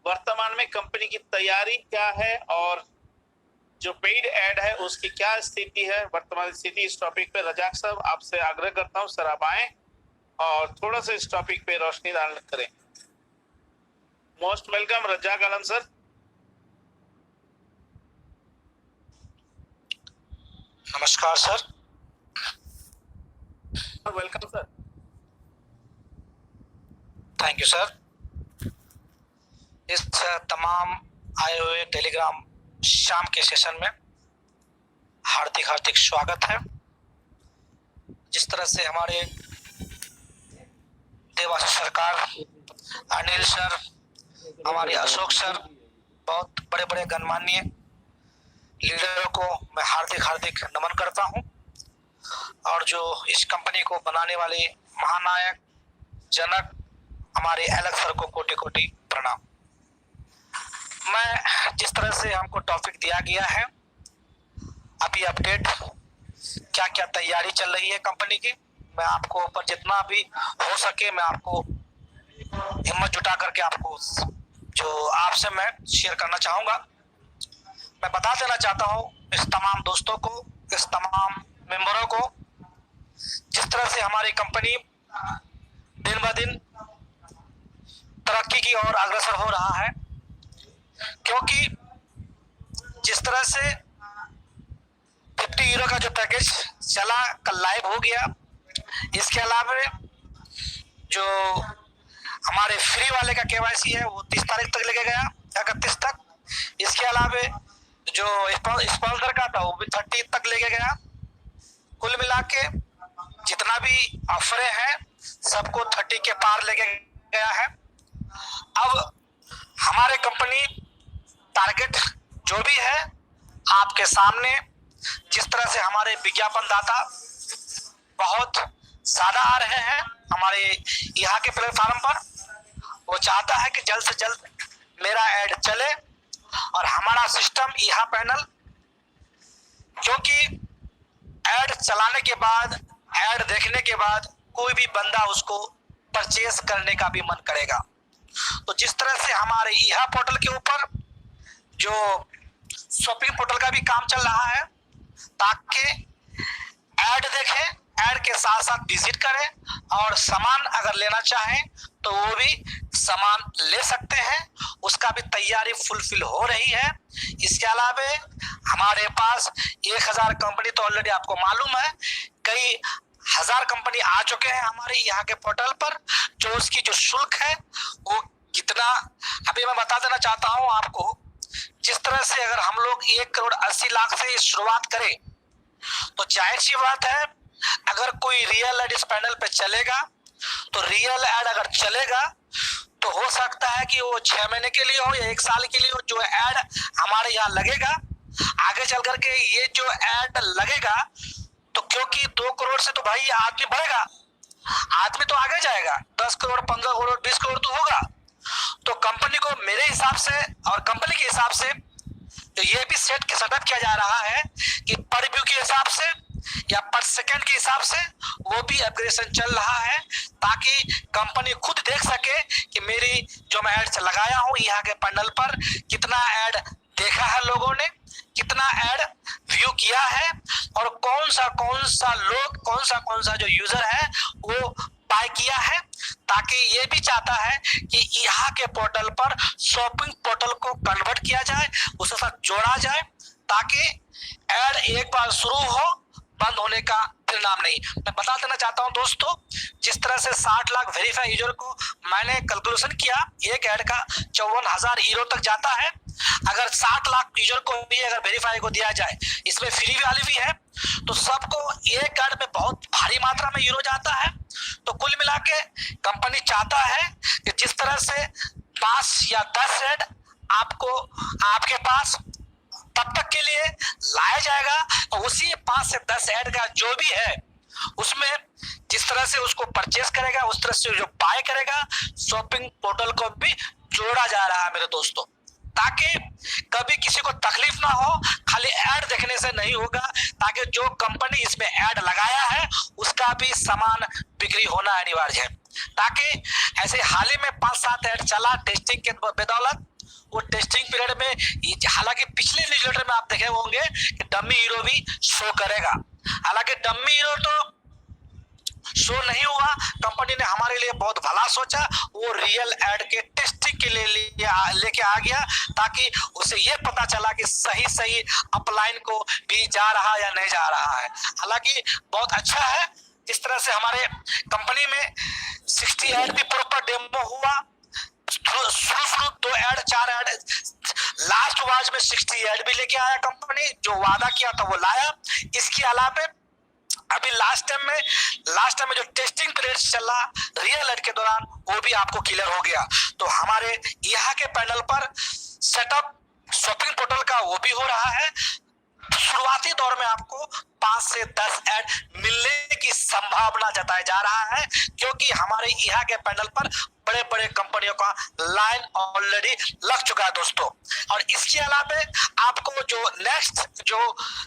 वर्तमान में कंपनी की तैयारी क्या है और जो पेड ऐड है उसकी क्या स्थिति है, वर्तमान स्थिति, इस टॉपिक पे रजाक साहब आपसे आग्रह करता हूं सर आप आए और थोड़ा सा इस टॉपिक पे रोशनी डाल करें। मोस्ट वेलकम रजाक आलम सर। नमस्कार sir. Welcome sir. Thank you sir. इस तमाम आए हुए टेलीग्राम शाम के सेशन में हार्दिक हार्दिक स्वागत है। जिस तरह से हमारे देवासी सरकार, अनिल सर, हमारे अशोक सर, बहुत बड़े बड़े गणमान्य लीडरों को मैं हार्दिक हार्दिक नमन करता हूं और जो इस कंपनी को बनाने वाले महानायक जनक हमारे एलेक्स सर को कोटि कोटि प्रणाम। मैं जिस तरह से हमको टॉपिक दिया गया है, अभी अपडेट क्या क्या तैयारी चल रही है कंपनी की, मैं आपको ऊपर जितना भी हो सके मैं आपको हिम्मत जुटा करके आपको जो आपसे मैं शेयर करना चाहूँगा। मैं बता देना चाहता हूँ इस तमाम दोस्तों को, इस तमाम मेंबरों को, जिस तरह से हमारी कंपनी दिन ब दिन तरक्की की ओर अग्रसर हो रहा है, क्योंकि जिस तरह से 50 यूरो का जो पैकेज चला कल लाइव हो गया, इसके अलावा जो हमारे फ्री वाले का केवाईसी है वो 30 तारीख तक लेके गया, 31 तक। इसके अलावा जो स्पॉन्सर का था वो भी 30 तक लेके गया। कुल मिला के जितना भी ऑफरें हैं सबको 30 के पार लेके गया है। अब हमारे कंपनी टारगेट जो भी है आपके सामने, जिस तरह से हमारे विज्ञापन दाता बहुत ज्यादा आ रहे हैं हमारे यहाँ के प्लेटफॉर्म पर, वो चाहता है कि जल्द से जल्द मेरा ऐड चले और हमारा सिस्टम यहाँ पैनल, क्योंकि ऐड चलाने के बाद, ऐड देखने के बाद कोई भी बंदा उसको परचेज करने का भी मन करेगा। तो जिस तरह से हमारे यहाँ पोर्टल के ऊपर जो शॉपिंग पोर्टल का भी काम चल रहा है, ताकि ऐड देखें, ऐड के साथ साथ विजिट करें और सामान अगर लेना चाहें तो वो भी सामान ले सकते हैं, उसका भी तैयारी फुलफिल हो रही है। इसके अलावा हमारे पास 1000 कंपनी तो ऑलरेडी आपको मालूम है, कई हजार कंपनी आ चुके हैं हमारे यहाँ के पोर्टल पर। जो उसकी जो शुल्क है वो कितना, अभी मैं बता देना चाहता हूँ आपको। जिस तरह से अगर हम लोग 1,80,00,000 से शुरुआत करें तो जाहिर सी बात है, अगर कोई रियल ऐड इस पैनल पे चलेगा तो रियल ऐड अगर चलेगा तो हो सकता है कि वो 6 महीने के लिए हो या 1 साल के लिए हो। जो ऐड हमारे यहाँ लगेगा आगे चल करके, ये जो ऐड लगेगा तो क्योंकि 2 करोड़ से तो भाई आदमी बढ़ेगा, आदमी तो आगे जाएगा, 10 करोड़ 15 करोड़ 20 करोड़ तो होगा। तो कंपनी को मेरे हिसाब से और कंपनी के हिसाब से तो ये भी सेटअप किया जा रहा है कि पर व्यू के हिसाब से या पर सेकंड के हिसाब से वो भी अपग्रेडेशन चल रहा है, ताकि कंपनी खुद देख सके कि मेरी जो मैं एड्स लगाया हूं यहाँ के पैनल पर कितना ऐड देखा है लोगों ने, कितना ऐड व्यू किया है, और कौन सा लोग कौन सा जो यूजर है वो बाय किया है। ताकि ये भी चाहता है कि यहाँ के पोर्टल पर शॉपिंग पोर्टल को कन्वर्ट किया जाए, उसके साथ जोड़ा जाए, ताकि ऐड एक बार शुरू हो बंद होने का परिणाम नहीं। मैं बता देना चाहता हूं दोस्तों, जिस तरह से 60 लाख वेरीफाई यूजर को मैंने कैलकुलेशन किया, एक ऐड का 54,000 यूरो तक जाता है। अगर 60 लाख यूजर को भी अगर वेरीफाई को दिया जाए, इसमें फ्री वाली भी है, तो सबको एक ऐड में बहुत भारी मात्रा में यूरो जाता है। तो कुल मिला के कंपनी चाहता है कि जिस तरह से 5 या 10 ऐड आपको आपके पास तब तक के लिए लाया जाएगा, और उसी 5 से 10 ऐड का जो भी है उसमें जिस तरह से उसको परचेस करेगा, उस तरह से जो बाय करेगा, शॉपिंग पोर्टल को भी जोड़ा जा रहा है मेरे दोस्तों, ताकि कभी किसी को तकलीफ ना हो। खाली ऐड देखने से नहीं होगा, ताकि जो कंपनी इसमें ऐड लगाया है उसका भी सामान बिक्री होना अनिवार्य है। ताकि ऐसे हाल ही में 5-7 ऐड चला टेस्टिंग के बदौलत, वो टेस्टिंग पीरियड में, हालांकि पिछले न्यूज़लेटर में आप देखे होंगे कि डमी हीरो भी शो करेगा, हालांकि डमी हीरो तो शो नहीं हुआ। कंपनी ने हमारे लिए बहुत भला सोचा, वो रियल ऐड के टेस्टिंग के लिए लेके आ गया, ताकि उसे ये पता चला कि सही अपलाइन को भी जा रहा या नहीं जा रहा है। हालांकि बहुत अच्छा है जिस तरह से हमारे कंपनी में 60 ऐड भी प्रॉपर डेमो हुआ, शुरू 2 ऐड 4 ऐड, लास्ट वाज में 60 ऐड भी लेके आया कंपनी, जो वादा किया था वो लाया। इसके अलावा अभी लास्ट टाइम में जो टेस्टिंग पीरियड चला रियल ऐड के दौरान, वो भी आपको क्लियर हो गया। तो हमारे यहाँ के पैनल पर सेटअप शॉपिंग पोर्टल का वो भी हो रहा है। शुरुआती दौर में आपको 5 से 10 ऐड मिलने की संभावना जताया जा रहा है, क्योंकि हमारे यहाँ के पैनल पर बड़े बड़े कंपनियों का लाइन ऑलरेडी लग चुका है दोस्तों। और इसके अलावा आपको जो नेक्स्ट जो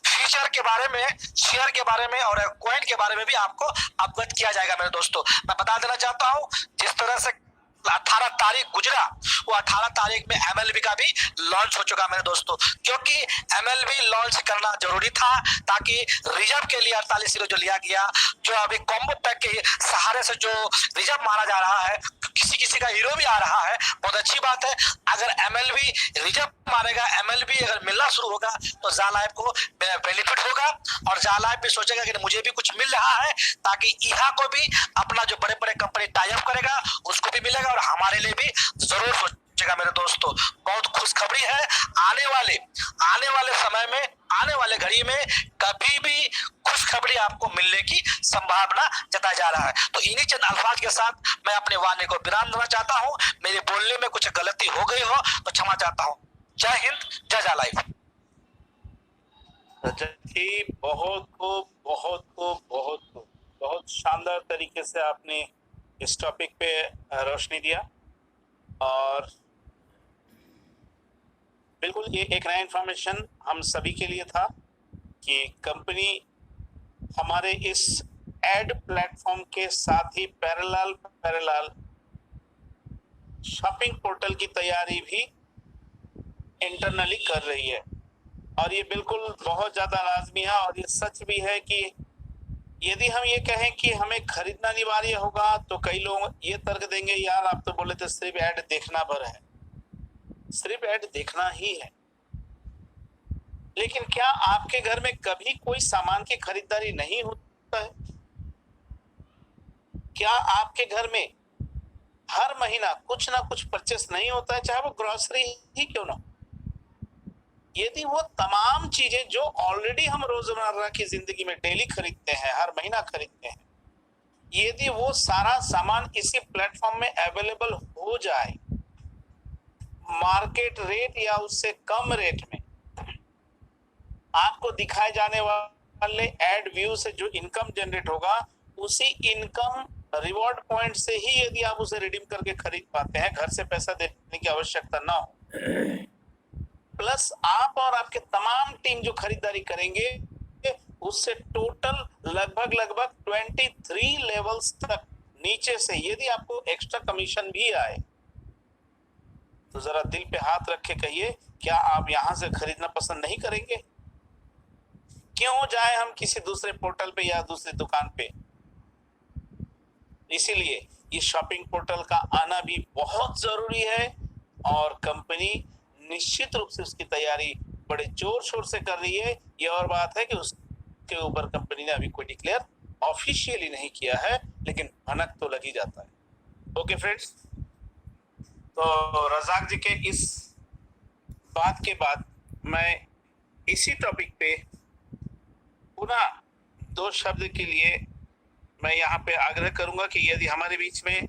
फीचर के बारे में, शेयर के बारे में और कॉइन के बारे में भी आपको अवगत किया जाएगा मेरे दोस्तों। मैं बता देना चाहता हूँ, जिस तरह से 18 तारीख गुजरा, वो 18 तारीख में MLB का भी लॉन्च हो चुका मेरे दोस्तों, क्योंकि MLB लॉन्च करना जरूरी था, ताकि रिजर्व के लिए 48 हीरो जो लिया गया, जो अभी कॉम्बो पैक के सहारे से जो रिजर्व मारा जा रहा है, किसी का हीरो भी आ रहा है, बहुत अच्छी बात है। अगर MLB रिजर्व मारेगा, MLB अगर मिलना शुरू होगा, तो जालाइफ को बेनिफिट होगा, और जालाइफ भी सोचेगा कि मुझे भी कुछ मिल रहा है, ताकि ईहा को भी अपना जो बड़े बड़े कंपनी टाई अप करेगा उसको भी मिलेगा, और हमारे लिए भी जरूर सोचेगा मेरे दोस्तों। बहुत खुशखबरी है, आने वाले समय में, आने वाले घड़ी में कभी भी खुशखबरी आपको मिलने की संभावना जताया जा रहा है। तो इन्हीं चंद अल्फाज के साथ मैं अपने वाणी को विराम देना चाहता हूं। मेरे बोलने में कुछ गलती हो गई हो तो क्षमा चाहता हूं। जय हिंद, जय जालाइफ। बहुत शानदार तरीके से आपने इस टॉपिक पे रोशनी दिया, और बिल्कुल ये एक नया इंफॉर्मेशन हम सभी के लिए था कि कंपनी हमारे इस एड प्लेटफॉर्म के साथ ही पैरेलल शॉपिंग पोर्टल की तैयारी भी इंटरनली कर रही है, और ये बिल्कुल बहुत ज़्यादा लाजमी है। और ये सच भी है कि यदि हम ये कहें कि हमें खरीदना अनिवार्य होगा, तो कई लोग ये तर्क देंगे, यार आप तो बोले थे सिर्फ ऐड देखना भर है। सिर्फ ऐड देखना ही है, लेकिन क्या आपके घर में कभी कोई सामान की खरीदारी नहीं होता है? क्या आपके घर में हर महीना कुछ ना कुछ परचेस नहीं होता है, चाहे वो ग्रोसरी ही क्यों ना हो? यदि वो तमाम चीजें जो ऑलरेडी हम रोजमर्रा की जिंदगी में डेली खरीदते हैं, हर महीना खरीदते हैं, यदि वो सारा सामान इसी प्लेटफॉर्म में अवेलेबल हो जाए मार्केट रेट या उससे कम रेट में, आपको दिखाए जाने वाले एड व्यू से जो इनकम जनरेट होगा, उसी इनकम रिवॉर्ड पॉइंट से ही यदि आप उसे रिडीम करके खरीद पाते हैं, घर से पैसा देने की आवश्यकता ना हो, प्लस आप और आपके तमाम टीम जो खरीदारी करेंगे उससे टोटल लगभग 23 लेवल्स तक नीचे से यदि आपको एक्स्ट्रा कमीशन भी आए तो जरा दिल पे हाथ रख के कहिए, क्या आप यहां से खरीदना पसंद नहीं करेंगे? क्यों जाए हम किसी दूसरे पोर्टल पे या दूसरी दुकान पे? इसीलिए ये शॉपिंग पोर्टल का आना भी बहुत जरूरी है और कंपनी निश्चित रूप से उसकी तैयारी बड़े जोर शोर से कर रही है। ये और बात है कि उसके ऊपर कंपनी ने अभी कोई डिक्लेयर ऑफिशियली नहीं किया है, लेकिन भनक तो लगी जाता है। ओके फ्रेंड्स, तो रजाक जी के इस बात के बाद मैं इसी टॉपिक पे पुनः 2 शब्द के लिए मैं यहाँ पे आग्रह करूंगा कि यदि हमारे बीच में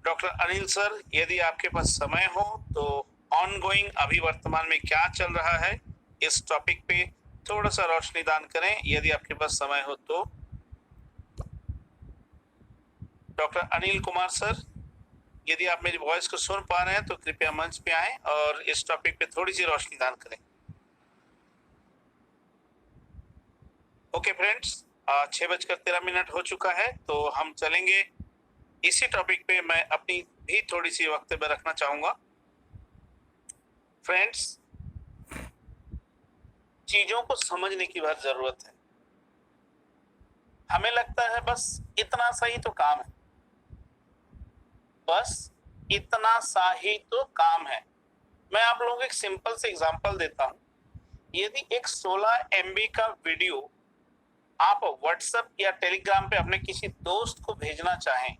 डॉक्टर अनिल सर, यदि आपके पास समय हो तो ऑनगोइंग अभी वर्तमान में क्या चल रहा है इस टॉपिक पे थोड़ा सा रोशनी दान करें, यदि आपके पास समय हो तो। डॉक्टर अनिल कुमार सर, यदि आप मेरी वॉइस को सुन पा रहे हैं तो कृपया मंच पे आएं और इस टॉपिक पे थोड़ी सी रोशनी दान करें। ओके फ्रेंड्स, 6:13 हो चुका है, तो हम चलेंगे इसी टॉपिक पे। मैं अपनी भी थोड़ी सी वक्तव्य रखना चाहूंगा। फ्रेंड्स, चीजों को समझने की बहुत जरूरत है। हमें लगता है बस इतना सा ही तो काम है, बस इतना सा ही तो काम है। मैं आप लोगों को एक सिंपल से एग्जांपल देता हूं। यदि एक 16 MB का वीडियो आप व्हाट्सएप या टेलीग्राम पे अपने किसी दोस्त को भेजना चाहें,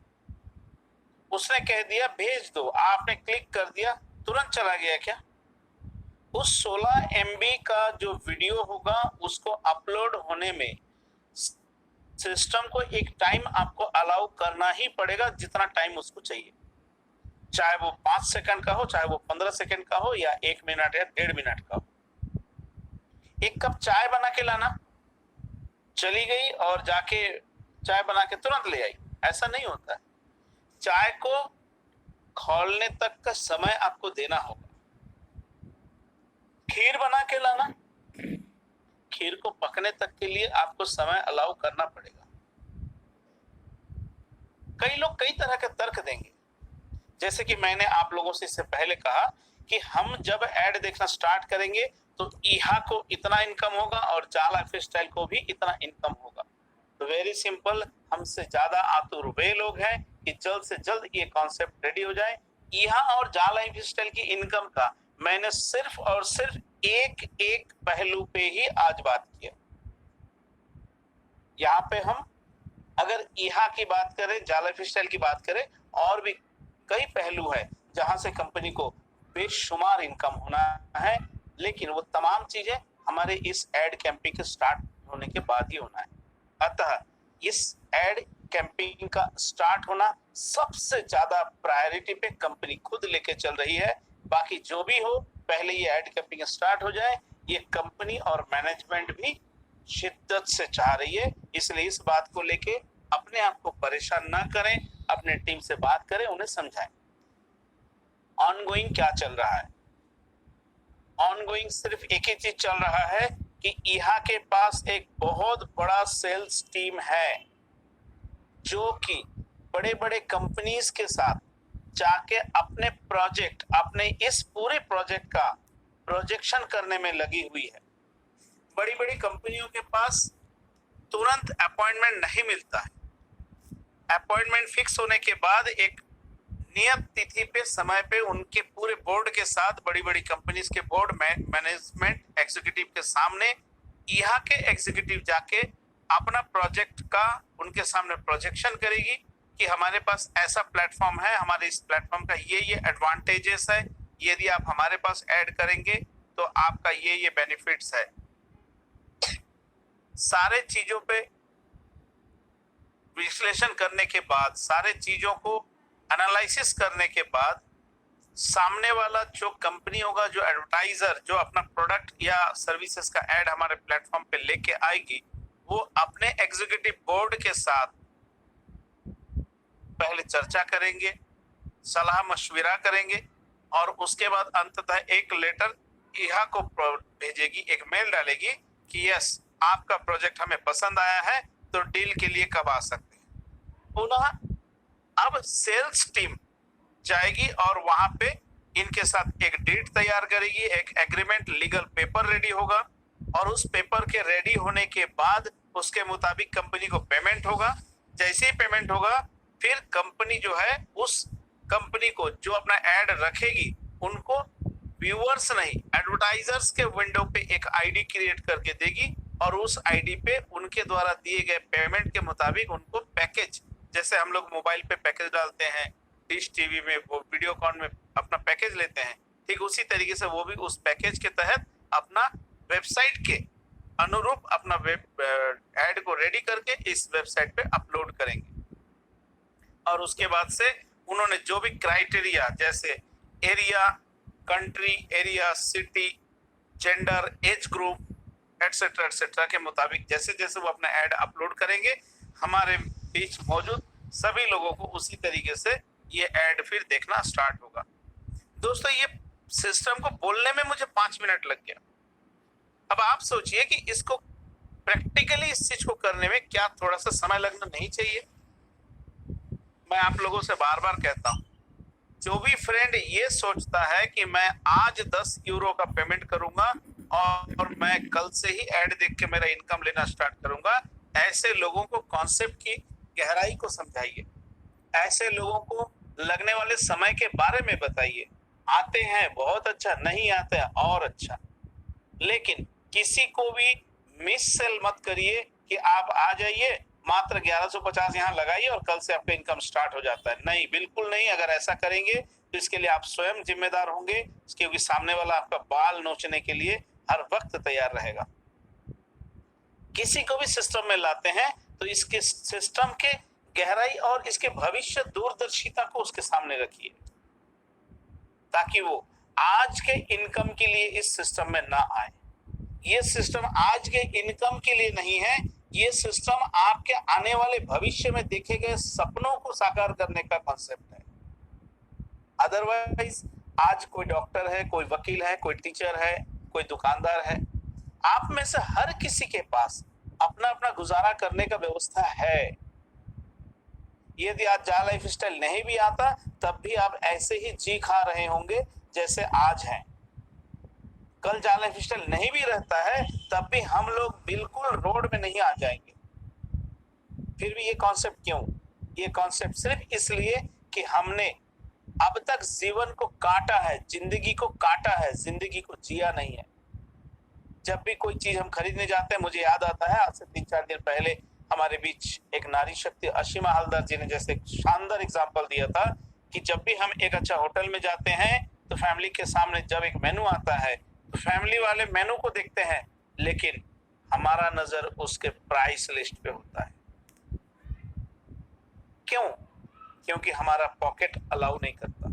उसने कह दिया भेज दो, आपने क्लिक कर दिया, तुरंत चला गया क्या? उस 16 MB का जो वीडियो होगा उसको अपलोड होने में सिस्टम को एक टाइम आपको अलाउ करना ही पड़ेगा, जितना टाइम उसको चाहिए, चाहे वो 5 सेकंड का हो, चाहे वो 15 सेकंड का हो, या 1 मिनट या 1.5 मिनट का हो। एक कप चाय बना के लाना, चली गई और जाके चाय बना के तुरंत ले आई, ऐसा नहीं होता है। चाय को खौलने तक का समय आपको देना होगा। खीर बना के लाना, खीर को पकने तक के लिए आपको समय अलाउ करना पड़ेगा। कई लोग कई तरह के तर्क देंगे, जैसे कि मैंने आप लोगों से इससे पहले कहा कि हम जब ऐड देखना स्टार्ट करेंगे तो ईहा को इतना इनकम होगा और जाला लाइफस्टाइल को भी इतना इनकम होगा। तो वेरी सिंपल, हमसे ज्यादा आतुर वे लोग हैं कि जल्द से जल्द ये कॉन्सेप्ट रेडी हो जाए। ईहा और जाला लाइफस्टाइल की इनकम का मैंने सिर्फ और सिर्फ एक पहलू पे ही आज बात किया। यहाँ पे हम अगर ईहा की बात करें, जाला लाइफस्टाइल की बात करें, और भी कई पहलू है जहां से कंपनी को बेशुमार इनकम होना है, लेकिन वो तमाम चीजें हमारे इस एड कैंपिंग के स्टार्ट होने के बाद ही होना है। अतः इस एड कैंपिंग का स्टार्ट होना सबसे ज्यादा प्रायोरिटी पे कंपनी खुद लेके चल रही है। बाकी जो भी हो, पहले ये एड कैंपिंग स्टार्ट हो जाए, ये कंपनी और मैनेजमेंट भी शिद्दत से चाह रही है। इसलिए इस बात को लेके अपने आप को परेशान ना करें, अपने टीम से बात करें, उन्हें समझाएं। ऑनगोइंग क्या चल रहा है? ऑनगोइंग सिर्फ एक ही चीज चल रहा है कि ईहा के पास एक बहुत बड़ा सेल्स टीम है जो कि बड़े बड़े कंपनीज के साथ जाके अपने प्रोजेक्ट, अपने इस पूरे प्रोजेक्ट का प्रोजेक्शन करने में लगी हुई है। बड़ी बड़ी कंपनियों के पास तुरंत अपॉइंटमेंट नहीं मिलता है। अपॉइंटमेंट फिक्स होने के बाद एक नियत तिथि पे, समय पे उनके पूरे बोर्ड के साथ, बड़ी बड़ी कंपनीज के बोर्ड मैनेजमेंट एग्जीक्यूटिव के सामने यहाँ के एग्जीक्यूटिव जाके अपना प्रोजेक्ट का उनके सामने प्रोजेक्शन करेगी कि हमारे पास ऐसा प्लेटफॉर्म है, हमारे इस प्लेटफॉर्म का ये एडवांटेजेस है, यदि आप हमारे पास ऐड करेंगे तो आपका ये बेनिफिट्स है। सारे चीजों पे विश्लेषण करने के बाद, सारे चीजों को एनालिसिस करने के बाद, सामने वाला जो कंपनी होगा, जो एडवर्टाइजर, जो अपना प्रोडक्ट या सर्विसेज का ऐड हमारे प्लेटफॉर्म पे लेके आएगी, वो अपने एग्जीक्यूटिव बोर्ड के साथ पहले चर्चा करेंगे, सलाह मशविरा करेंगे और उसके बाद अंततः एक लेटर ईहा को भेजेगी, एक मेल डालेगी कि यस, आपका प्रोजेक्ट हमें पसंद आया है तो डील के लिए कब आ सकते हैं। पुनः अब सेल्स टीम जाएगी और वहां पे इनके साथ एक डीड तैयार करेगी, एक एग्रीमेंट लीगल पेपर रेडी होगा और उस पेपर के रेडी होने के बाद उसके मुताबिक कंपनी को पेमेंट होगा। जैसे ही पेमेंट होगा फिर कंपनी जो है उस कंपनी को जो अपना एड रखेगी उनको व्यूअर्स नहीं एडवर्टाइजर्स के विंडो पे एक आईडी क्रिएट करके देगी और उस आईडी पे उनके द्वारा दिए गए पेमेंट के मुताबिक उनको पैकेज, जैसे हम लोग मोबाइल पे पैकेज डालते हैं, डिश टीवी में वो वीडियोकॉन में अपना पैकेज लेते हैं, ठीक उसी तरीके से वो भी उस पैकेज के तहत अपना वेबसाइट के अनुरूप अपना वेब एड को रेडी करके इस वेबसाइट पे अपलोड करेंगे। और उसके बाद से उन्होंने जो भी क्राइटेरिया जैसे area, country, area, city, gender, age group etcetera etcetera के मुताबिक जैसे जैसे वो अपना ऐड अपलोड करेंगे हमारे बीच मौजूद सभी लोगों को उसी तरीके से ये ऐड फिर देखना स्टार्ट होगा। दोस्तों ये सिस्टम को बोलने में मुझे 5 मिनट लग गया। अब आप सोचिए कि इसको प्रैक्टिकली इस चीज को करने में क्या थोड़ा सा समय लगना नहीं चाहिए। मैं आप लोगों से बार बार कहता हूं, जो भी फ्रेंड ये सोचता है कि मैं आज 10 यूरो का पेमेंट करूंगा और मैं कल से ही ऐड देख के मेरा इनकम लेना स्टार्ट करूंगा, ऐसे लोगों को कॉन्सेप्ट की गहराई को समझाइए, ऐसे लोगों को लगने वाले समय के बारे में बताइए। आते हैं बहुत अच्छा, नहीं आते हैं और अच्छा, लेकिन किसी को भी मिस सेल मत करिए कि आप आ जाइए मात्र 1150 यहाँ लगाइए और कल से आपका इनकम स्टार्ट हो जाता है। नहीं, बिल्कुल नहीं। अगर ऐसा करेंगे तो इसके लिए आप स्वयं जिम्मेदार होंगे, क्योंकि सामने वाला आपका बाल नोचने के लिए हर वक्त तैयार रहेगा। किसी को भी सिस्टम में लाते हैं तो इसके सिस्टम के गहराई और इसके भविष्य दूरदर्शिता को उसके सामने रखिए, ताकि वो आज के इनकम के लिए इस सिस्टम में ना आए। ये सिस्टम आज के इनकम के लिए नहीं है, ये सिस्टम आपके आने वाले भविष्य में देखे गए सपनों को साकार करने का कॉन्सेप्ट है। अदरवाइज आज कोई डॉक्टर है, कोई वकील है, कोई टीचर है, कोई दुकानदार है, आप में से हर किसी के पास अपना अपना गुजारा करने का व्यवस्था है। यदि आज जा लाइफ स्टाइल नहीं भी आता तब भी आप ऐसे ही जी खा रहे होंगे जैसे आज हैं। कल जा लाइफ स्टाइल नहीं भी रहता है तब भी हम लोग बिल्कुल रोड में नहीं आ जाएंगे। फिर भी ये कॉन्सेप्ट क्यों? ये कॉन्सेप्ट सिर्फ इसलिए कि हमने अब तक जीवन को काटा है, जिंदगी को काटा है, जिंदगी को जिया नहीं है। जब भी कोई चीज हम खरीदने जाते हैं, मुझे याद आता है आज से 3-4 दिन पहले हमारे बीच एक नारी शक्ति अशीमा हलदर जी ने जैसे एक शानदार एग्जाम्पल दिया था कि जब भी हम एक अच्छा होटल में जाते हैं तो फैमिली के सामने जब एक मेनू आता है तो फैमिली वाले मेनू को देखते हैं, लेकिन हमारा नजर उसके प्राइस लिस्ट पे होता है। क्यों? क्योंकि हमारा पॉकेट अलाउ नहीं करता।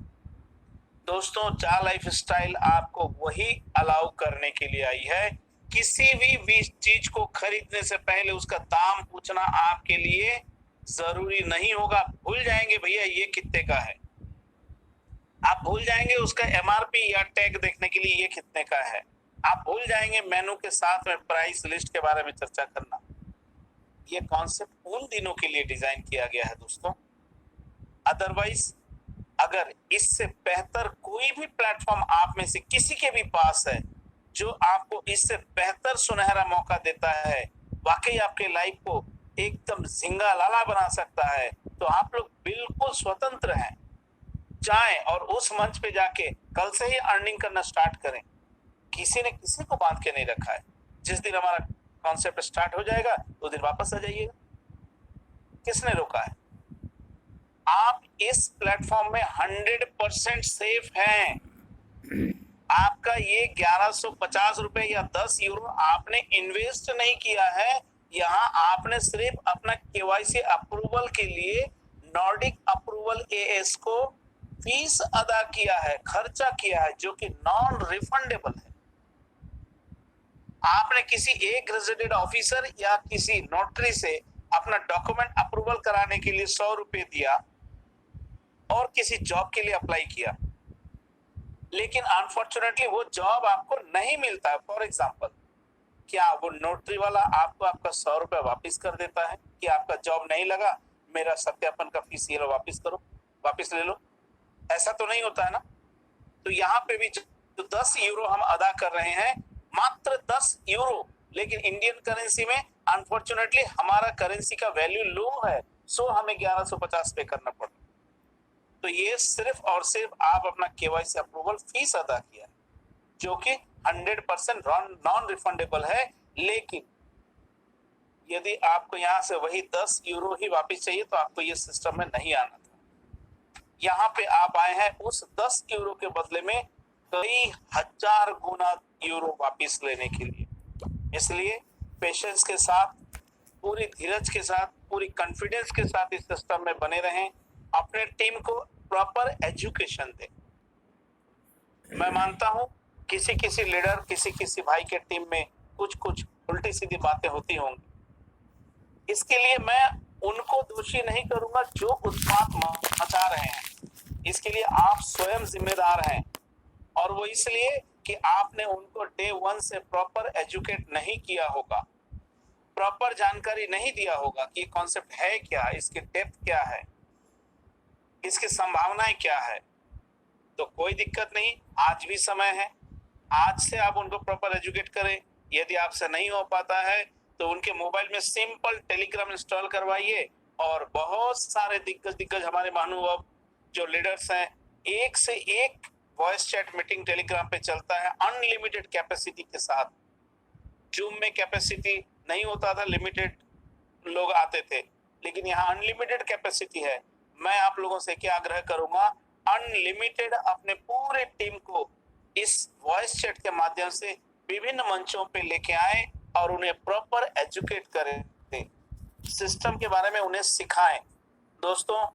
दोस्तों, जा लाइफ स्टाइल आपको वही अलाउ करने के लिए आई है। किसी भी चीज को खरीदने से पहले उसका दाम पूछना आपके लिए जरूरी नहीं होगा। भूल जाएंगे भैया ये कितने का है, आप भूल जाएंगे उसका एमआरपी या टैग देखने के लिए ये कितने का है, आप भूल जाएंगे मेनू के साथ में प्राइस लिस्ट के बारे में चर्चा करना। ये कॉन्सेप्ट उन दिनों के लिए डिजाइन किया गया है दोस्तों। अदरवाइज अगर इससे बेहतर कोई भी प्लेटफॉर्म आप में से किसी के भी पास है जो आपको इससे बेहतर सुनहरा मौका देता है, वाकई आपके लाइफ को एकदम झिंगा लाला बना सकता है, तो आप लोग बिल्कुल स्वतंत्र हैं। जाएं और उस मंच पे जाके कल से ही अर्निंग करना स्टार्ट करें। किसी ने किसी को बांध के नहीं रखा है। जिस दिन हमारा कॉन्सेप्ट स्टार्ट हो जाएगा उस दिन वापस आ जाइएगा। किसने रोका है? आप इस प्लेटफॉर्म में 100% सेफ हैं। आपका ये 1150 रुपए या 10 यूरो आपने इन्वेस्ट नहीं किया है। यहाँ आपने सिर्फ अपना केवाईसी अप्रूवल के लिए नॉर्डिक अप्रूवल एएस को फीस अदा किया है, खर्चा किया है, जो कि नॉन रिफंडेबल है। आपने किसी एक रेजिडेंट ऑफिसर या किसी नोटरी से अपना डॉक्यूमेंट अप्रूवल कराने के लिए 100 रुपए दिया और किसी जॉब के लिए अप्लाई किया, लेकिन अनफॉर्चुनेटली वो जॉब आपको नहीं मिलता है। फॉर एग्जाम्पल क्या वो नोटरी वाला आपको आपका 100 रुपया वापिस कर देता है कि आपका जॉब नहीं लगा, मेरा सत्यापन का फीस ये लो, वापिस करो, वापिस ले लो? ऐसा तो नहीं होता है ना। तो यहाँ पे भी जो 10 यूरो हम अदा कर रहे हैं, मात्र 10 यूरो, लेकिन इंडियन करेंसी में अनफॉर्चुनेटली हमारा करेंसी का वैल्यू लो है, सो हमें 1150 पे करना पड़ा। तो ये सिर्फ और सिर्फ आप अपना केवाईसी अप्रूवल फीस अदा किया है, जो कि 100% नॉन रिफंडेबल है। लेकिन यदि आपको यहाँ से वही 10 यूरो ही वापस चाहिए तो आपको ये सिस्टम में नहीं आना था। यहाँ पे आप आए हैं उस 10 यूरो के बदले में कई हजार गुना यूरो वापस लेने के लिए। इसलिए पेशेंस के साथ, पूरी धीरज के साथ, पूरी कॉन्फिडेंस के साथ इस सिस्टम में बने रहें, अपने टीम को प्रॉपर एजुकेशन दें। मैं मानता हूं किसी किसी लीडर, किसी किसी भाई के टीम में कुछ कुछ उल्टी सीधी बातें होती होंगी, इसके लिए मैं उनको दोषी नहीं करूंगा जो उत्पात मचा रहे हैं। इसके लिए आप स्वयं जिम्मेदार हैं, और वो इसलिए कि आपने उनको डे 1 से प्रॉपर एजुकेट नहीं किया होगा, प्रॉपर जानकारी नहीं दिया होगा कि कॉन्सेप्ट है क्या, इसकी डेप्थ क्या है, इसकी संभावनाएं क्या है। तो कोई दिक्कत नहीं, आज भी समय है, आज से आप उनको प्रॉपर एजुकेट करें। यदि आपसे नहीं हो पाता है तो उनके मोबाइल में सिंपल टेलीग्राम इंस्टॉल करवाइए, और बहुत सारे दिग्गज हमारे महानुभाव जो लीडर्स हैं, एक से एक वॉइस चैट मीटिंग टेलीग्राम पे चलता है अनलिमिटेड कैपेसिटी के साथ। जूम में कैपेसिटी नहीं होता था, लिमिटेड लोग आते थे, लेकिन यहाँ अनलिमिटेड कैपेसिटी है। मैं आप लोगों से क्या आग्रह करूंगा, अनलिमिटेड अपने पूरे टीम को इस वॉइस चैट के माध्यम से विभिन्न मंचों पे लेके आए और उन्हें प्रॉपर एजुकेट करें, सिस्टम के बारे में उन्हें सिखाएं। दोस्तों,